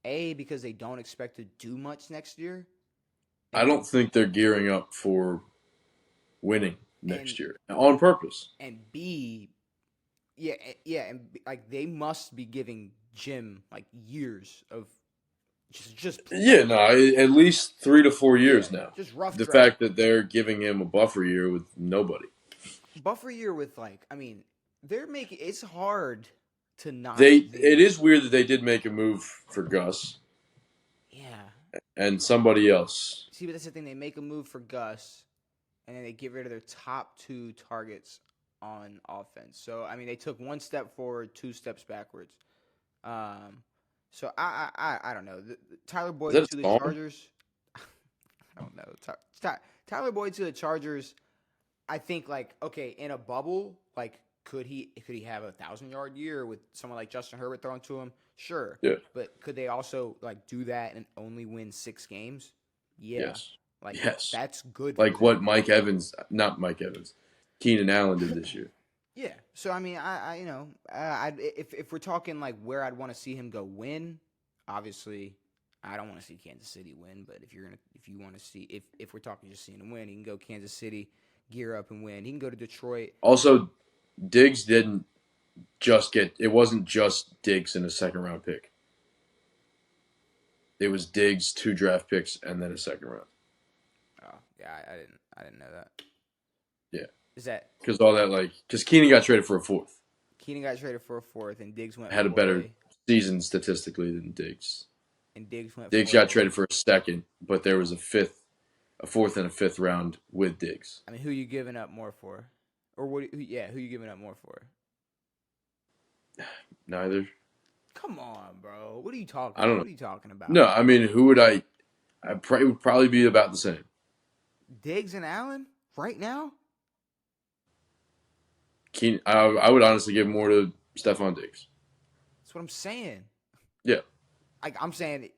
A, because they don't expect to do much next year. I don't think they're gearing up for winning next and year on purpose. and B, and like they must be giving Jim like years of just Yeah, no, at least 3 to 4 years now. just rough The draft. fact that they're giving him a buffer year with nobody. Buffer year with they're making it's hard to not. It is weird that they did make a move for Gus. Yeah. And somebody else. See, but that's the thing. They make a move for Gus, and then they get rid of their top 2 targets on offense. So I mean, they took 1 step forward, 2 steps backwards. So I don't know. Tyler Boyd to the Chargers. I don't know. Tyler Boyd to the Chargers. I think okay, in a bubble, could he have a 1,000-yard year with someone like Justin Herbert thrown to him? Sure. Yeah. But could they also do that and only win 6 games? Yeah. Yes. Yes. That's good. Like what not Mike Evans, Keenan Allen did this year. Yeah. So I mean, if we're talking where I'd want to see him go win, obviously, I don't want to see Kansas City win. But if you want to see, if we're talking just seeing him win, he can go Kansas City, gear up and win. He can go to Detroit. Also, Diggs didn't just it wasn't just Diggs in a 2nd-round pick. It was Diggs, 2 draft picks, and then a 2nd round. Oh yeah, I didn't know that. Yeah. Is that because all that because Keenan got traded for a 4th. Keenan got traded for a 4th, and Diggs went had a better season statistically than Diggs. And Diggs got traded for a 2nd, but there was a 4th and a 5th round with Diggs. I mean, who are you giving up more for, or who are you giving up more for? Neither. Come on, bro. What are you talking? I don't know. What are you talking about? No, I mean, who would I? It would probably be about the same. Diggs and Allen right now. I would honestly give more to Stephon Diggs. That's what I'm saying. Yeah. I'm saying,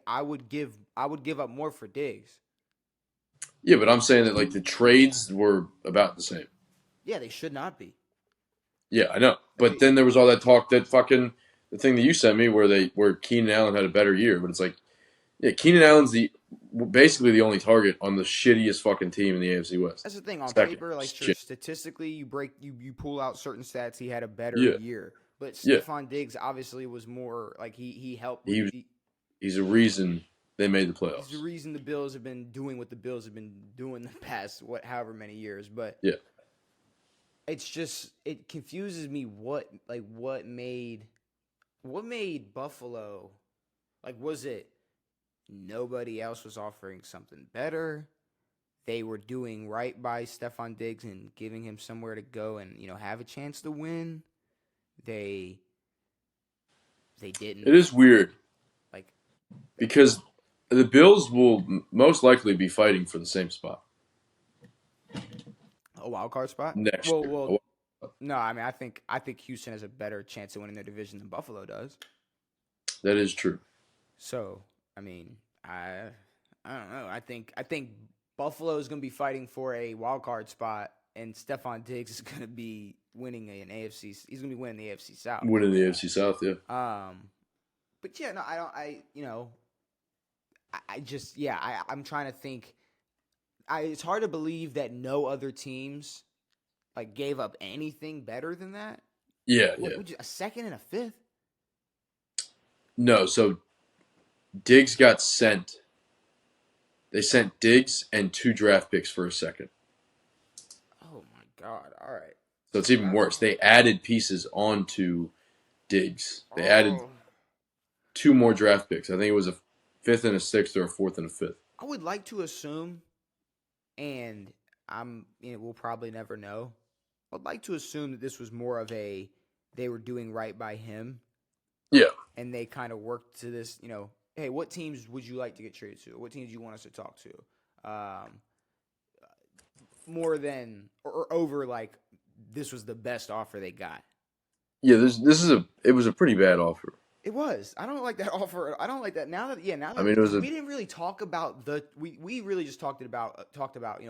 I would give up more for Diggs. Yeah, but I'm saying that the trades were about the same. Yeah, they should not be. Yeah, I know. But then there was all that talk that the thing that you sent me where Keenan Allen had a better year, but it's Keenan Allen's basically the only target on the shittiest fucking team in the AFC West. That's the thing. On paper, statistically, you pull out certain stats, he had a better year. But Stephon Diggs obviously was more he helped. He's a reason they made the playoffs. He's the reason the Bills have been doing what the Bills have been doing the past however many years. But yeah, it's just it confuses me what made Buffalo was it nobody else was offering something better? They were doing right by Stephon Diggs and giving him somewhere to go and have a chance to win. They didn't. It is weird, because the Bills will most likely be fighting for the same spot. A wild card spot next year. Well, no, I mean I think Houston has a better chance of winning their division than Buffalo does. That is true. So I mean I don't know. I think Buffalo is going to be fighting for a wild card spot, and Stephon Diggs is going to be winning an AFC. He's going to be winning the AFC South. Winning the AFC South, yeah. But yeah, no, I don't. I'm trying to think. It's hard to believe that no other teams gave up anything better than that. Yeah, a 2nd and a 5th? No, so Diggs got sent. They sent Diggs and 2 draft picks for a 2nd. Oh my God! All right. So it's even worse. They added pieces onto Diggs. They added 2 more draft picks. I think it was a 5th and a 6th or a 4th and a 5th. I would like to assume, and we'll probably never know. I'd like to assume that this was more of they were doing right by him. Yeah. And they kind of worked to this, hey, what teams would you like to get traded to? What teams do you want us to talk to? More than or over this was the best offer they got. Yeah, it was a pretty bad offer. It was. I don't like that offer. I don't like that now that now I that mean, it was because a we didn't really talk about we really just talked about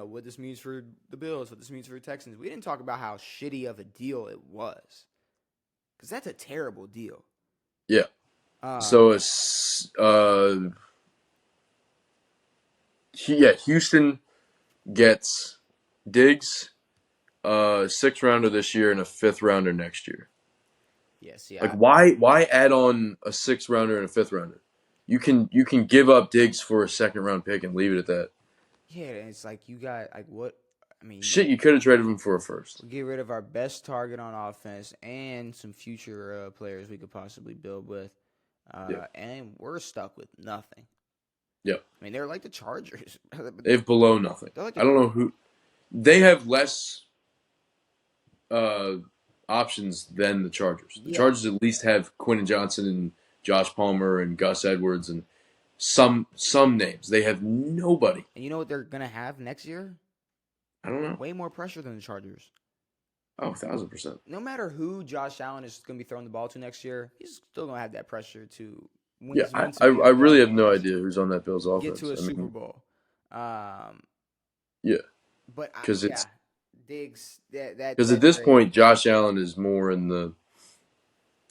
what this means for the Bills, what this means for the Texans. We didn't talk about how shitty of a deal it was because that's a terrible deal. yeah. Um, So it's Houston gets Diggs, 6th rounder this year and a 5th rounder next year. yes, Like yeah, why add on a 6th rounder and a 5th rounder? You can give up Diggs for a 2nd round pick and leave it at that. yeah. And it's like you got like what I mean. Shit, you could have traded him for a 1st. We get rid of our best target on offense and some future players we could possibly build with, Yeah, and we're stuck with nothing. yeah. I mean, they're like the Chargers. They have below nothing. They're like I don't know who they have less uh, options than the Chargers. The yeah. Chargers at least have Quentin Johnson and Josh Palmer and Gus Edwards and some names. They have nobody. And you know what they're gonna have next year? I don't know. Way more pressure than the Chargers. Oh, 1,000%. No matter who Josh Allen is gonna be throwing the ball to next year, he's still gonna have that pressure to Yeah, win I some I ball really have no games, idea who's on that Bills get offense. to a I Super mean, Bowl. Um, yeah, but because yeah, it's Diggs because at that this trade. point Josh Allen is more in the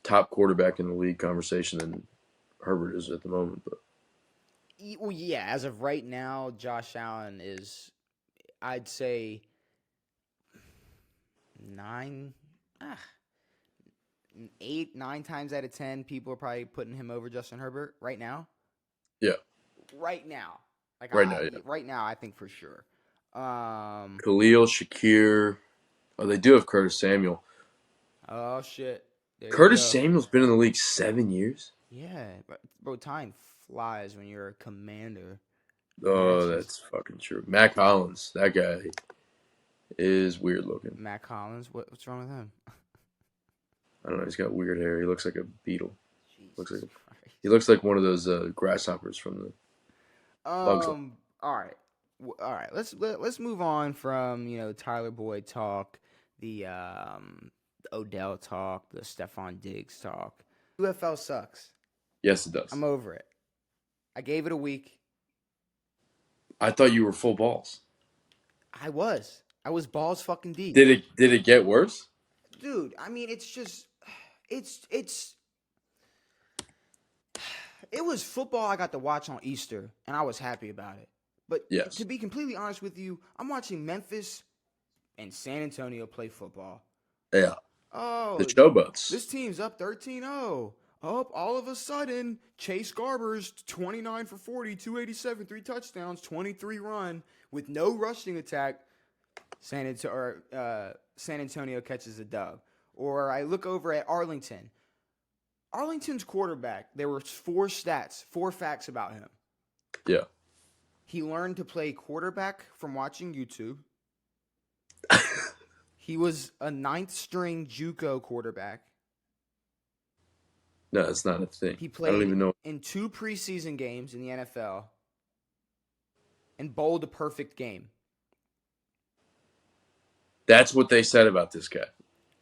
top quarterback in the league conversation than Herbert is at the moment. But Well, yeah, as of right now, Josh Allen is, I'd say, nine, ah, 8, 9 times out of 10, people are probably putting him over Justin Herbert right now. yeah, Right now, like right now, yeah. right now, I think for sure. Um, Khalil, Shakir. Oh, they do have Curtis Samuel. oh shit, there you Curtis go. Samuel's been in the league 7 years. Yeah, bro, time flies when you're a commander. Man, Oh, that's just that's fucking true. Mac Hollins, that guy is weird looking. Matt Collins. What's wrong with him? I don't know. He's got weird hair. He looks like a beetle. Jesus Christ. He looks like one of those grasshoppers from the Bugs Life. All right. All right. Let's move on from Tyler Boyd talk, the Odell talk, the Stephon Diggs talk. UFL sucks. Yes, it does. I'm over it. I gave it a week. I thought you were full balls. I was. I was balls fucking deep. Did it get worse? Dude, I mean, it's just, it's it was football I got to watch on Easter, and I was happy about it. But Yes. to be completely honest with you, I'm watching Memphis and San Antonio play football. Yeah. Oh, The showboats. this team's up 13-0. Up all of a sudden, Chase Garber's 29 for 40, 287, 3 touchdowns, 23 run with no rushing attack. San Antonio catches a dub. Or I look over at Arlington. Arlington's quarterback, there were 4 facts about him. Yeah. He learned to play quarterback from watching YouTube. He was a 9th string JUCO quarterback. No, it's not a thing. He I don't played even know. in 2 preseason games in the NFL and bowled a perfect game. That's what they said about this guy.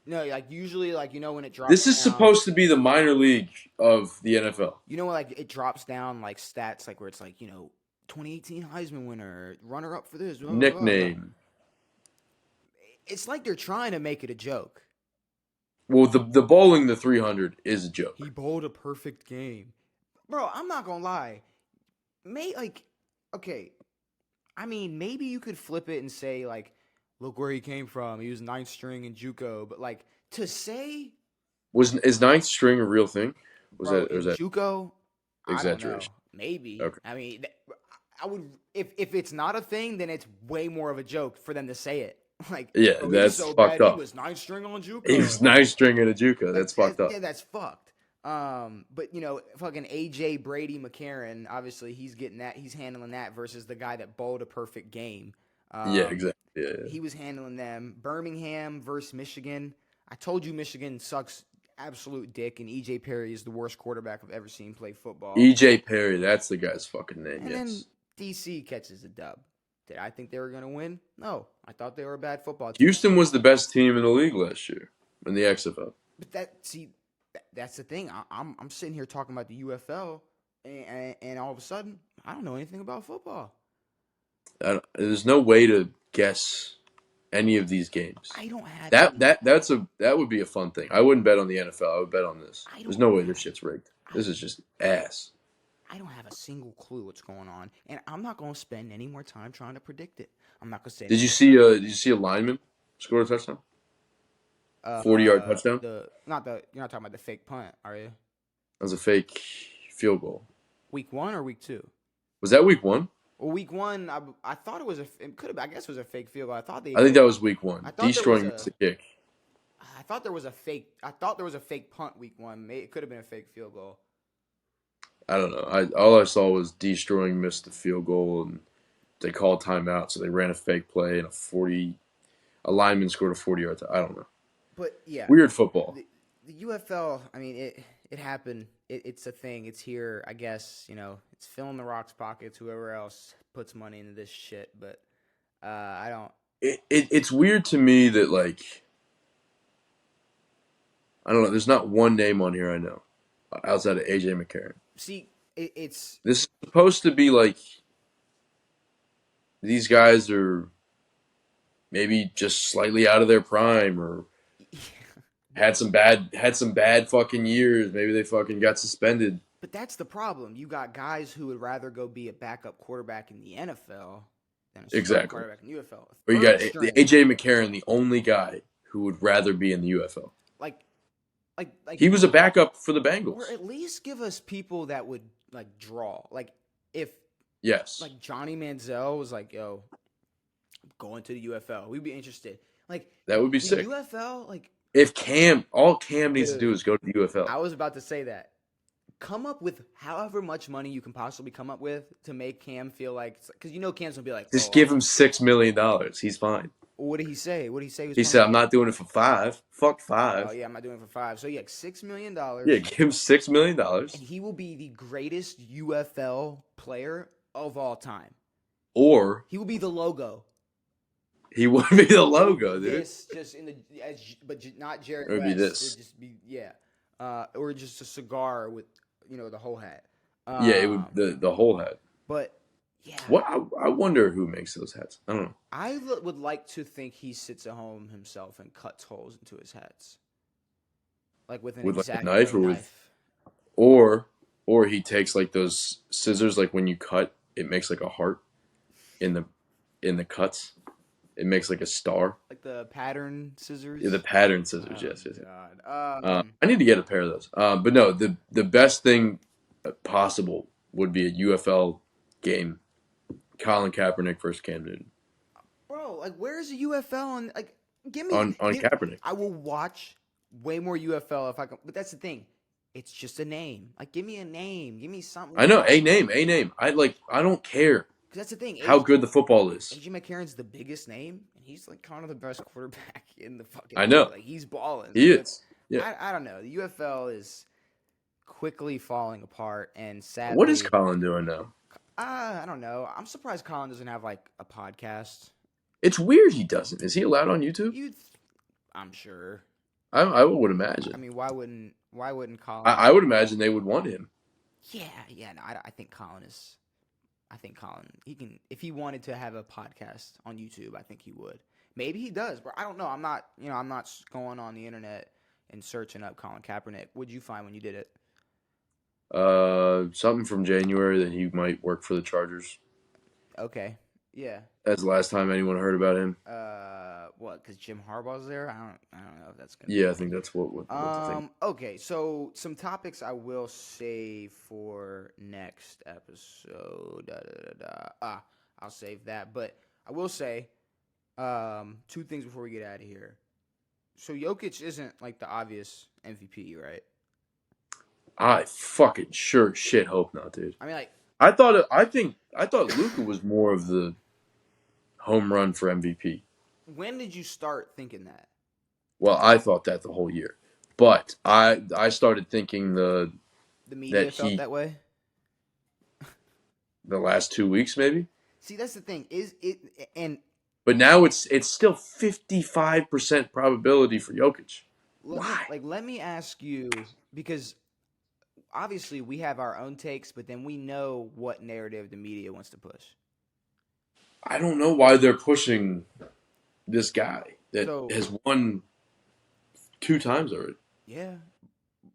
No, like usually, when it drops This is down, supposed to be the minor league of the NFL. like it drops down like stats, like where it's like 2018 Heisman winner, runner up for this, blah, blah, blah, blah. Nickname. It's like they're trying to make it a joke. Well, the bowling the 300 is a joke. He bowled a perfect game, bro. I'm not gonna lie. Okay, I mean, maybe you could flip it and say like, look where he came from. He was 9th string in JUCO, but like to say, Is 9th string a real thing? Was bro, that JUCO? I don't know. exaggeration? Maybe. Okay. I mean, I would if it's not a thing, then it's way more of a joke for them to say it. Like, Yeah, oh, that's he's so fucked bad. up. He was 9th string on JUCO. He was 9th string in a JUCO. That's fucked up. Yeah, that's fucked. But fucking AJ Brady McCarron, obviously he's getting that. He's handling that versus the guy that bowled a perfect game. Yeah, exactly. Yeah. He was handling them. Birmingham versus Michigan. I told you Michigan sucks absolute dick, and EJ Perry is the worst quarterback I've ever seen play football. EJ Perry, that's the guy's fucking name. And yes. then DC catches a dub. Did I think they were going to win? No. I thought they were a bad football team. Houston was the best team in the league last year in the XFL. But That's the thing. I'm sitting here talking about the UFL, and all of a sudden, I don't know anything about football. There's no way to guess any of these games. I don't have That any. that that's a that would be a fun thing. I wouldn't bet on the NFL. I would bet on this. I There's don't no way this have. shit's rigged. I This is just ass. I don't have a single clue what's going on, and I'm not going to spend any more time trying to predict it. I'm not going to say Did you anything. see? Did you see a lineman score a touchdown? 40-yard touchdown. The not the you're not talking about the fake punt, are you? That was a fake field goal. Week 1 or week 2? Was that week 1? Well, week 1, I thought it was it could have. I guess it was a fake field goal. I think that was week 1. I thought there was Destroying missed a kick. I thought there was a fake. I thought there was a fake punt week 1. It could have been a fake field goal. I don't know. All I saw was destroying missed the field goal, and they called timeout, so they ran a fake play, and a lineman scored a 40-yard. I don't know. But yeah, Weird football. The UFL. I mean, it happened. It's a thing. It's here. I guess it's filling the Rock's pockets. Whoever else puts money into this shit, but I don't. It's weird to me that I don't know. There's not one name on here I know outside of AJ McCarron. See, it's This is supposed to be these guys are maybe just slightly out of their prime or had some bad fucking years. Maybe they fucking got suspended. But that's the problem. You got guys who would rather go be a backup quarterback in the NFL than a starting quarterback in the UFL. But you got the AJ McCarron, the only guy who would rather be in the UFL. Like he was a backup for the Bengals. Or at least give us people that would draw. Like if Johnny Manziel was like, "Yo, I'm going to the UFL," we'd be interested. Like that would be the sick. UFL, if all Cam needs to do is go to the UFL. I was about to say that. Come up with however much money you can possibly come up with to make Cam feel like, because Cam's gonna be like, just give him $6 million. He's fine. What did he say? What did he say? He said, "I'm not doing it for 5. Fuck 5." Oh yeah, I'm not doing it for 5. So yeah, $6 million. Yeah, give him $6 million. And he will be the greatest UFL player of all time. Or he will be the logo. He would be the logo, dude. This just but not Jared West. It would be this. It would just be or just a cigar with the whole hat. Yeah, it would the whole hat. But yeah, what I wonder who makes those hats. I don't know. I would like to think he sits at home himself and cuts holes into his hats, like with an a knife or he takes those scissors. Like when you cut, it makes a heart in the cuts. It makes a star. Like the pattern scissors? Yeah, the pattern scissors, oh, yes. God. I need to get a pair of those. But no, the best thing possible would be a UFL game. Colin Kaepernick versus Cam Newton. Bro, where's the UFL? And give me... On Kaepernick. I will watch way more UFL if I can... But that's the thing. It's just a name. Give me a name. Give me something. I know, a name. I don't care. That's the thing. How good the football is. AJ McCarron's the biggest name, and he's kind of the best quarterback in the fucking. I know. He's balling. He is. Yeah. I don't know. The UFL is quickly falling apart, and sadly. What is Colin doing now? I don't know. I'm surprised Colin doesn't have a podcast. It's weird he doesn't. Is he allowed on YouTube? I'm sure. I would imagine. I mean, why wouldn't Colin? I would imagine they would want him. Yeah. No, I think Colin is. I think Colin, he can, if he wanted to have a podcast on YouTube, I think he would. Maybe he does, but I don't know. I'm not going on the internet and searching up Colin Kaepernick. What'd you find when you did it? Something from January that he might work for the Chargers. Okay. Yeah. That's the last time anyone heard about him. What? Because Jim Harbaugh's there? I don't know if that's gonna. Yeah, I think that's what the thing. Okay, so some topics I will save for next episode. I'll save that, but I will say, 2 things before we get out of here. So Jokic isn't the obvious MVP, right? I fucking sure shit hope not, dude. I mean, I thought Luka was more of the home run for MVP. When did you start thinking that? Well, I thought that the whole year, but I started thinking the media felt that way. The last 2 weeks, maybe. See, that's the thing. But now it's still 55% probability for Jokic. Why? let me ask you, because obviously we have our own takes, but then we know what narrative the media wants to push. I don't know why they're pushing this guy that So has won 2 times already. yeah,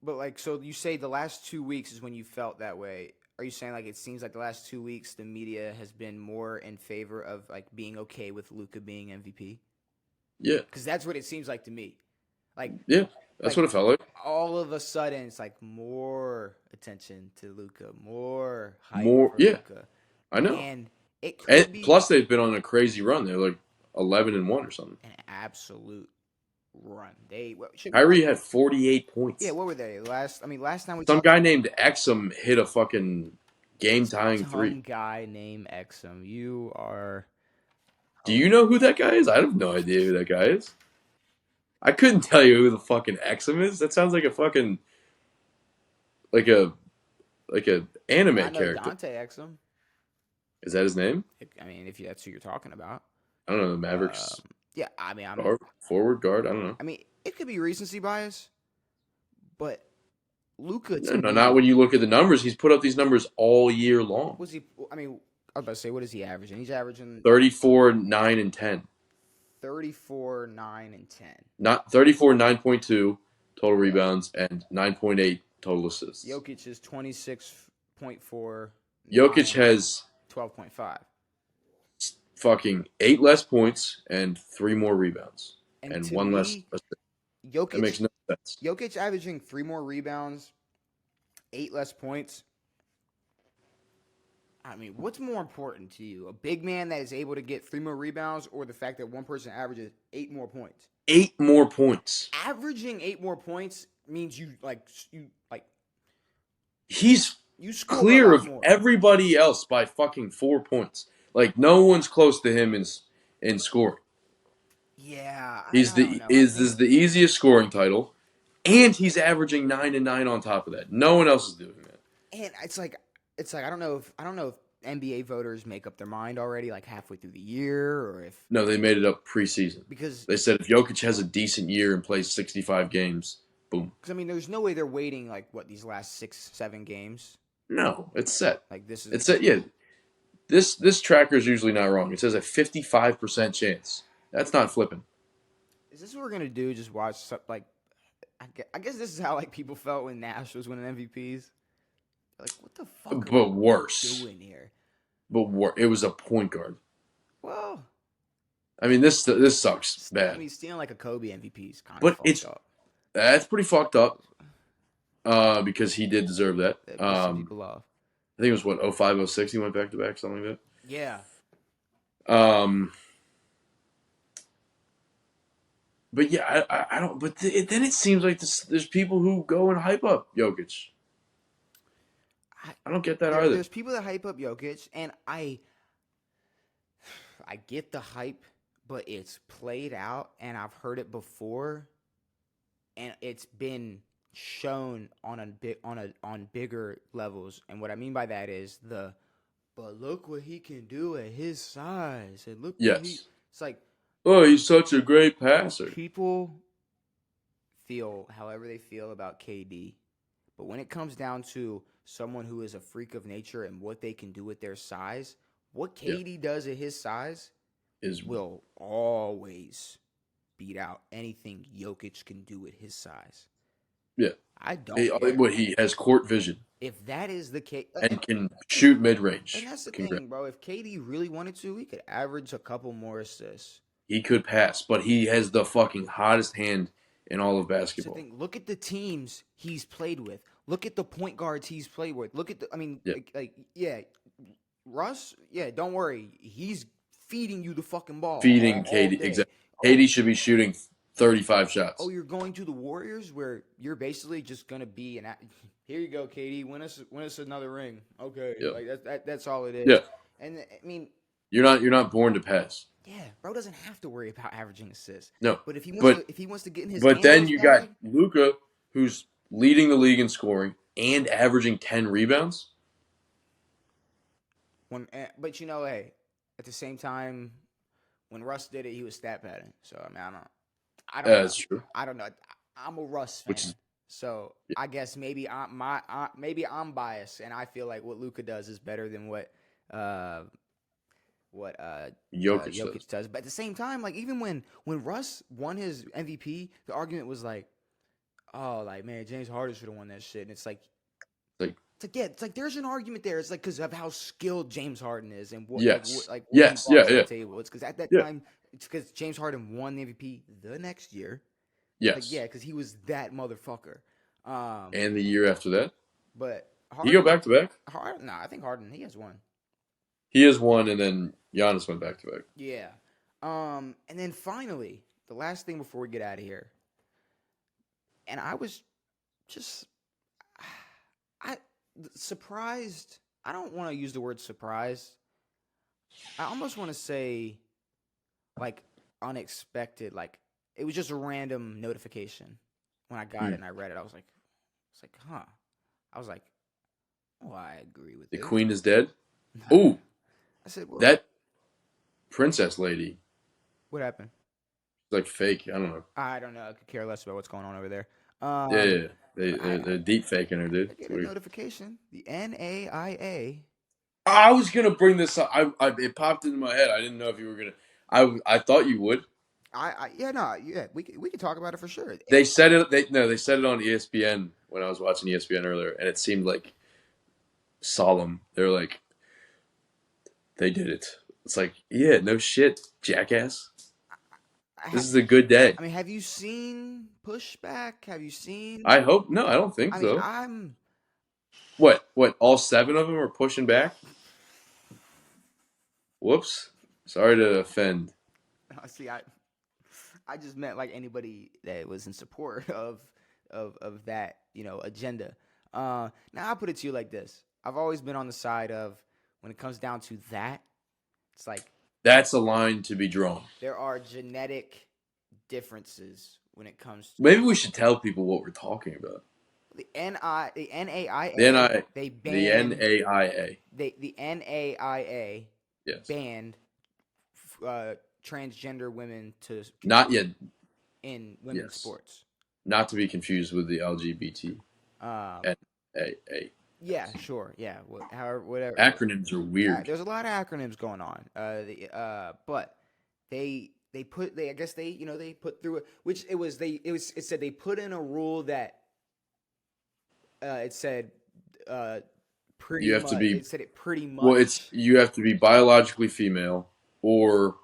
but like, so you say the last 2 weeks is when you felt that way. Are you saying like it seems like the last 2 weeks the media has been more in favor of like being okay with Luka being MVP? Yeah, Because that's what it seems like to me. Like yeah, that's like what it felt like. all of a sudden it's like more attention to Luka, more hype More, for yeah, Luka, I know. and it And could be plus, they've been on a crazy run. They're like 11-1 or something. an absolute run. They what, shit, Kyrie had 48 yeah. points. What were they last? I mean, last time we Some talked, guy named Exum hit a fucking game tying some 3. guy named Exum. You are Do you know who that guy is? I have no idea who that guy is. I couldn't tell you who the fucking Exum is. That sounds like a fucking like a I anime know character. Dante Exum. Is that his name? I mean, if that's who you're talking about, I don't know. The Mavericks yeah. I mean, guard, forward guard. I don't know. I mean, it could be recency bias, but Luca to No, no, not me when you look at the numbers. He's put up these numbers all year long. was he? I mean, I was about to say, what is he averaging? He's averaging 34, 9, and 10. 34, 9, and 10. Not 34, 9.2 total Yeah. rebounds and 9.8 total assists. Jokic is 26.4. Jokic 9, has 12.5. fucking 8 less points and 3 more rebounds And and to 1 less me, assist. That Jokic, makes no sense. Jokic averaging 3 more rebounds, 8 less points. I mean, what's more important to you? A big man that is able to get 3 more rebounds, or the fact that one person averages 8 more points? 8 more points. Averaging 8 more points means you He's you score a clear lot of more. everybody else by fucking 4 points. Like no one's close to him in scoring. Yeah, He's I don't the know. I is think this is the easiest scoring title, and he's averaging 9 and 9 on top of that. No one else is doing that. and it's like I don't know if NBA voters make up their mind already like halfway through the year, or if No, they made it up preseason. because They said if Jokic has a decent year and plays 65 games, boom. I mean there's no way they're waiting like what these last 6-7 games. No, it's set. Like this is It's set. Yeah, this tracker is usually not wrong. It says a 55% chance. That's not flipping. is this what we're gonna do? Just watch like I guess this is how like people felt when Nash was winning MVPs. Like what the fuck are But we worse. doing here? It was a point guard. Well, I mean, this sucks I bad. mean stealing like a Kobe MVP is kind of But fucked up. that's pretty fucked up. Because he did deserve that. That pissed some people off. I think it was what 05, 06 he went back to back, something like Yeah. that. But yeah, I don't. But then it seems like there's people who go and hype up Jokic. I don't get that either. There's people that hype up Jokic, and I get the hype, but it's played out, and I've heard it before, and it's been shown on bigger levels. And what I mean by that is but look what he can do at his size, and look what Yes. it's like. Oh, he's such a great passer. People feel however they feel about KD, but when it comes down to someone who is a freak of nature and what they can do with their size, what KD does at his size will always beat out anything Jokic can do at his size. Yeah. I don't care. But he has court vision If that is the case, and can shoot mid range. and that's the thing, bro. If KD really wanted to, he could average a couple more assists. He could pass, but he has the fucking hottest hand in all of basketball. So look at the teams he's played with. Look at the point guards he's played with. Look at Russ. Yeah, don't worry. He's feeding you the fucking ball. Feeding all KD, day. exactly. KD should be shooting 35 shots. Oh, you're going to the Warriors where you're basically just gonna be here you go, KD, win us another ring. Okay, like that's all it is. Yeah, and I mean, you're not born to pass. Yeah, bro doesn't have to worry about averaging assists. No, but if he wants to get in his but then Ambrose you bag, got Luka, who's leading the league in scoring and averaging 10 rebounds. But hey, at the same time, when Russ did it, he was stat padding. So I mean, I don't know. That's true. I don't know. I'm a Russ which fan, is so I guess maybe I'm biased, and I feel like what Luka does is better than uh, Jokic does. Jokic does. But at the same time, like even when Russ won his MVP, the argument was like, oh, like man, James Harden should have won that shit, and it's like. Like Yeah, it's like there's an argument there. It's like because of how skilled James Harden is and what yes, what he yes, brought yeah, to the yeah, table. It's because at that yeah, time, it's because James Harden won the MVP the next year. Like yes. yeah, because he was that motherfucker. And the year after that, But he go Harden, back to back. Nah, I think Harden he has one. He has one, and then Giannis went back to back. Yeah. And then finally, the last thing before we get out of here, and I was just, I surprised. I don't want to use the word surprised. I almost want to say, like, unexpected. Like, it was just a random notification when I got it and I read it. I was like, huh. I was like, oh, I agree with The this. queen is dead. Ooh, I said, well, that princess lady, what happened? like fake. I don't know. I don't know. I could care less about what's going on over there. Yeah, yeah, yeah. But They're deep faking her, dude. I It's get a weird. notification. The NAIA. I was gonna bring this up. It popped into my head. I didn't know if you were gonna. I thought you would. We could talk about it for sure. They said it. They said it on ESPN when I was watching ESPN earlier, and it seemed like solemn. They're like, they did it. It's like, yeah, no shit, jackass. This is a good day. I mean, have you seen pushback? Have you seen? I hope. No, I don't think I mean, so. I'm. What? All 7 of them are pushing back? Whoops. Sorry to offend. See, I just meant like anybody that was in support of that agenda. Now I'll put it to you like this: I've always been on the side of when it comes down to that, it's like That's a line to be drawn. there are genetic differences when it comes to Maybe we should tell people what we're talking about. the NAIA. They The banned NAIA. the NAIA Yes. banned transgender women to Not yet. in women's Yes. sports. Not to be confused with the LGBT. NAA. Yeah, sure. Yeah, however, whatever. Acronyms are weird. There's a lot of acronyms going on. But they I guess they put through it, which it said they put in a rule that it said pretty You have much to be. it said it pretty much. Well, you have to be biologically female or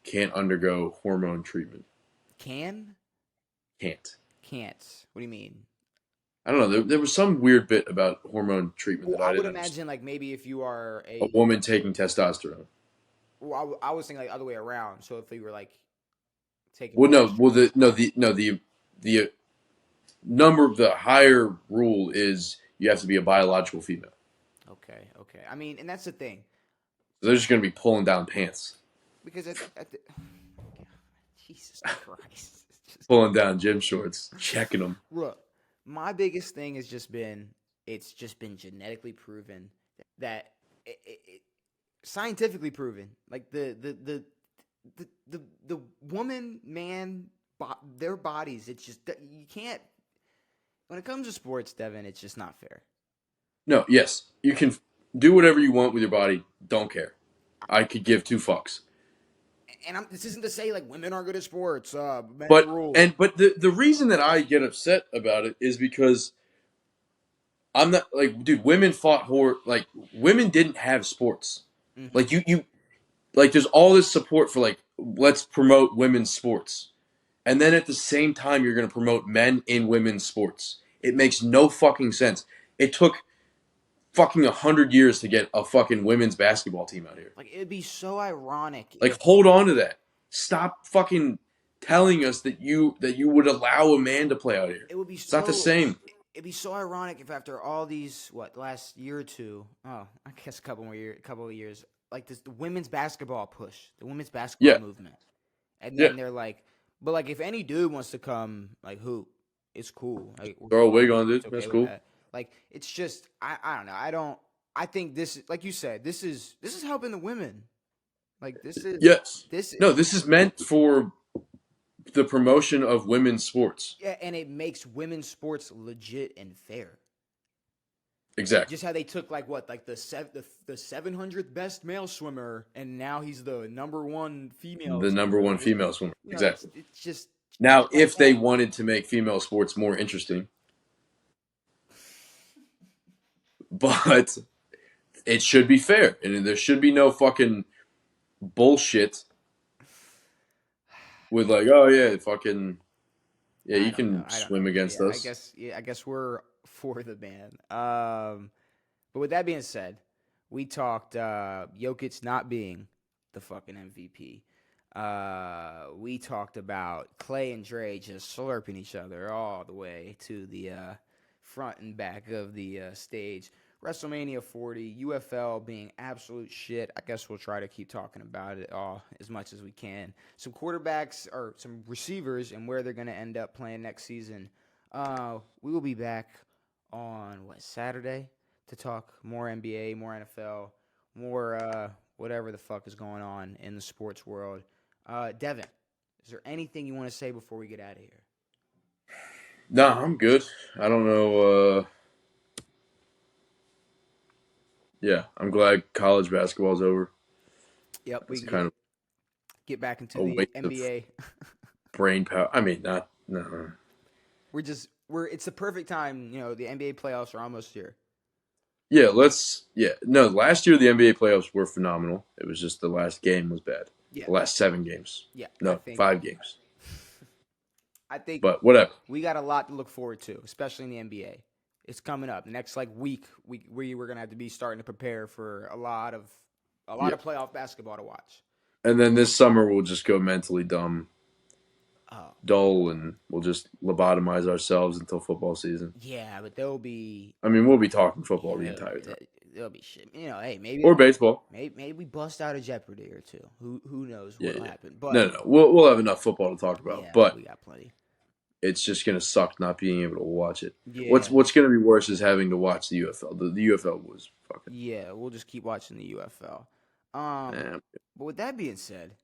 can't undergo hormone treatment. Can't. What do you mean? I don't know. There was some weird bit about hormone treatment Well, that I I would didn't imagine like maybe if you are understand. A woman taking testosterone. Well, I was thinking like other way around. So if you were like taking. Well, no. Well, the number, the higher rule is you have to be a biological female. Okay. I mean, and that's the thing. So they're just going to be pulling down pants. Because Jesus Christ. Pulling down gym shorts, checking them. Look, my biggest thing has just been, it's just been genetically proven that scientifically proven, like the woman, man, their bodies, it's just, you can't, when it comes to sports, Devin, it's just not fair. No, yes. You can do whatever you want with your body. Don't care. I could give 2 fucks. And this isn't to say like women are good at sports. But the reason that I get upset about it is because I'm not like, dude, women fought like women didn't have sports. Mm-hmm. Like you like there's all this support for like let's promote women's sports. And then at the same time you're going to promote men in women's sports. It makes no fucking sense. It took fucking 100 years to get a fucking women's basketball team out here. Like it'd be so ironic. Like hold on to that. Stop fucking telling us that you would allow a man to play out here. It would be not the same. It'd be so ironic if after all these last year or two, I guess a couple of years, like the women's basketball push, the women's basketball movement. And then they're like, but like if any dude wants to come like hoop, it's cool. Like, throw a wig on, dude. Okay, that's cool. that. Like it's just I don't know. I think this, like you said, this is helping the women. Like this is Yes. This is meant for the promotion of women's sports. Yeah, and it makes women's sports legit and fair. Exactly. Just how they took like what, like the 700th best male swimmer, and now he's the number one female The number swimmer. one female swimmer. You know, Exactly. it's just Now, like if they that. wanted to make female sports more interesting, but it should be fair, and there should be no fucking bullshit with like, oh yeah, fucking yeah, I you don't know. can I don't swim know. against Yeah, us. I guess we're for the ban. But with that being said, we talked Jokic not being the fucking MVP. We talked about Clay and Dre just slurping each other all the way to the front and back of the stage. WrestleMania 40, UFL being absolute shit. I guess we'll try to keep talking about it all as much as we can. Some quarterbacks or some receivers and where they're going to end up playing next season. We will be back on Saturday to talk more NBA, more NFL, more whatever the fuck is going on in the sports world. Devin, is there anything you want to say before we get out of here? Nah, I'm good. I don't know. Yeah, I'm glad college basketball's over. Yep, we That's can kind of get back into a the waste of NBA. brain power. I mean, not no. we're it's the perfect time, the NBA playoffs are almost here. Yeah, no. Last year the NBA playoffs were phenomenal. It was just the last game was bad. Yeah. The last 7 games. Yeah, No, 5 games. I think But whatever. we got a lot to look forward to, especially in the NBA. It's coming up. The next week, we're gonna have to be starting to prepare for a lot of playoff basketball to watch. And then this summer we'll just go mentally Oh, dull, and we'll just lobotomize ourselves until football season. yeah, but there'll be I mean, we'll be talking football the entire time. there'll be shit. Hey, maybe Or baseball. maybe we bust out of Jeopardy or two. Who knows Yeah, what'll yeah. happen? But No. We'll have enough football to talk about, yeah, but we got plenty. it's just gonna suck not being able to watch it. Yeah, What's gonna be worse is having to watch the UFL. The UFL was fucking. yeah, we'll just keep watching the UFL. Eh. But with that being said,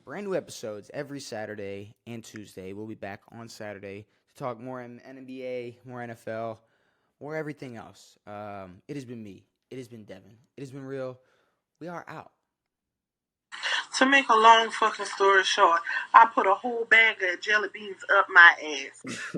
brand new episodes every Saturday and Tuesday. We'll be back on Saturday to talk more NBA, more NFL, more everything else. It has been me. It has been Devin. It has been real. We are out. To make a long fucking story short, I put a whole bag of jelly beans up my ass.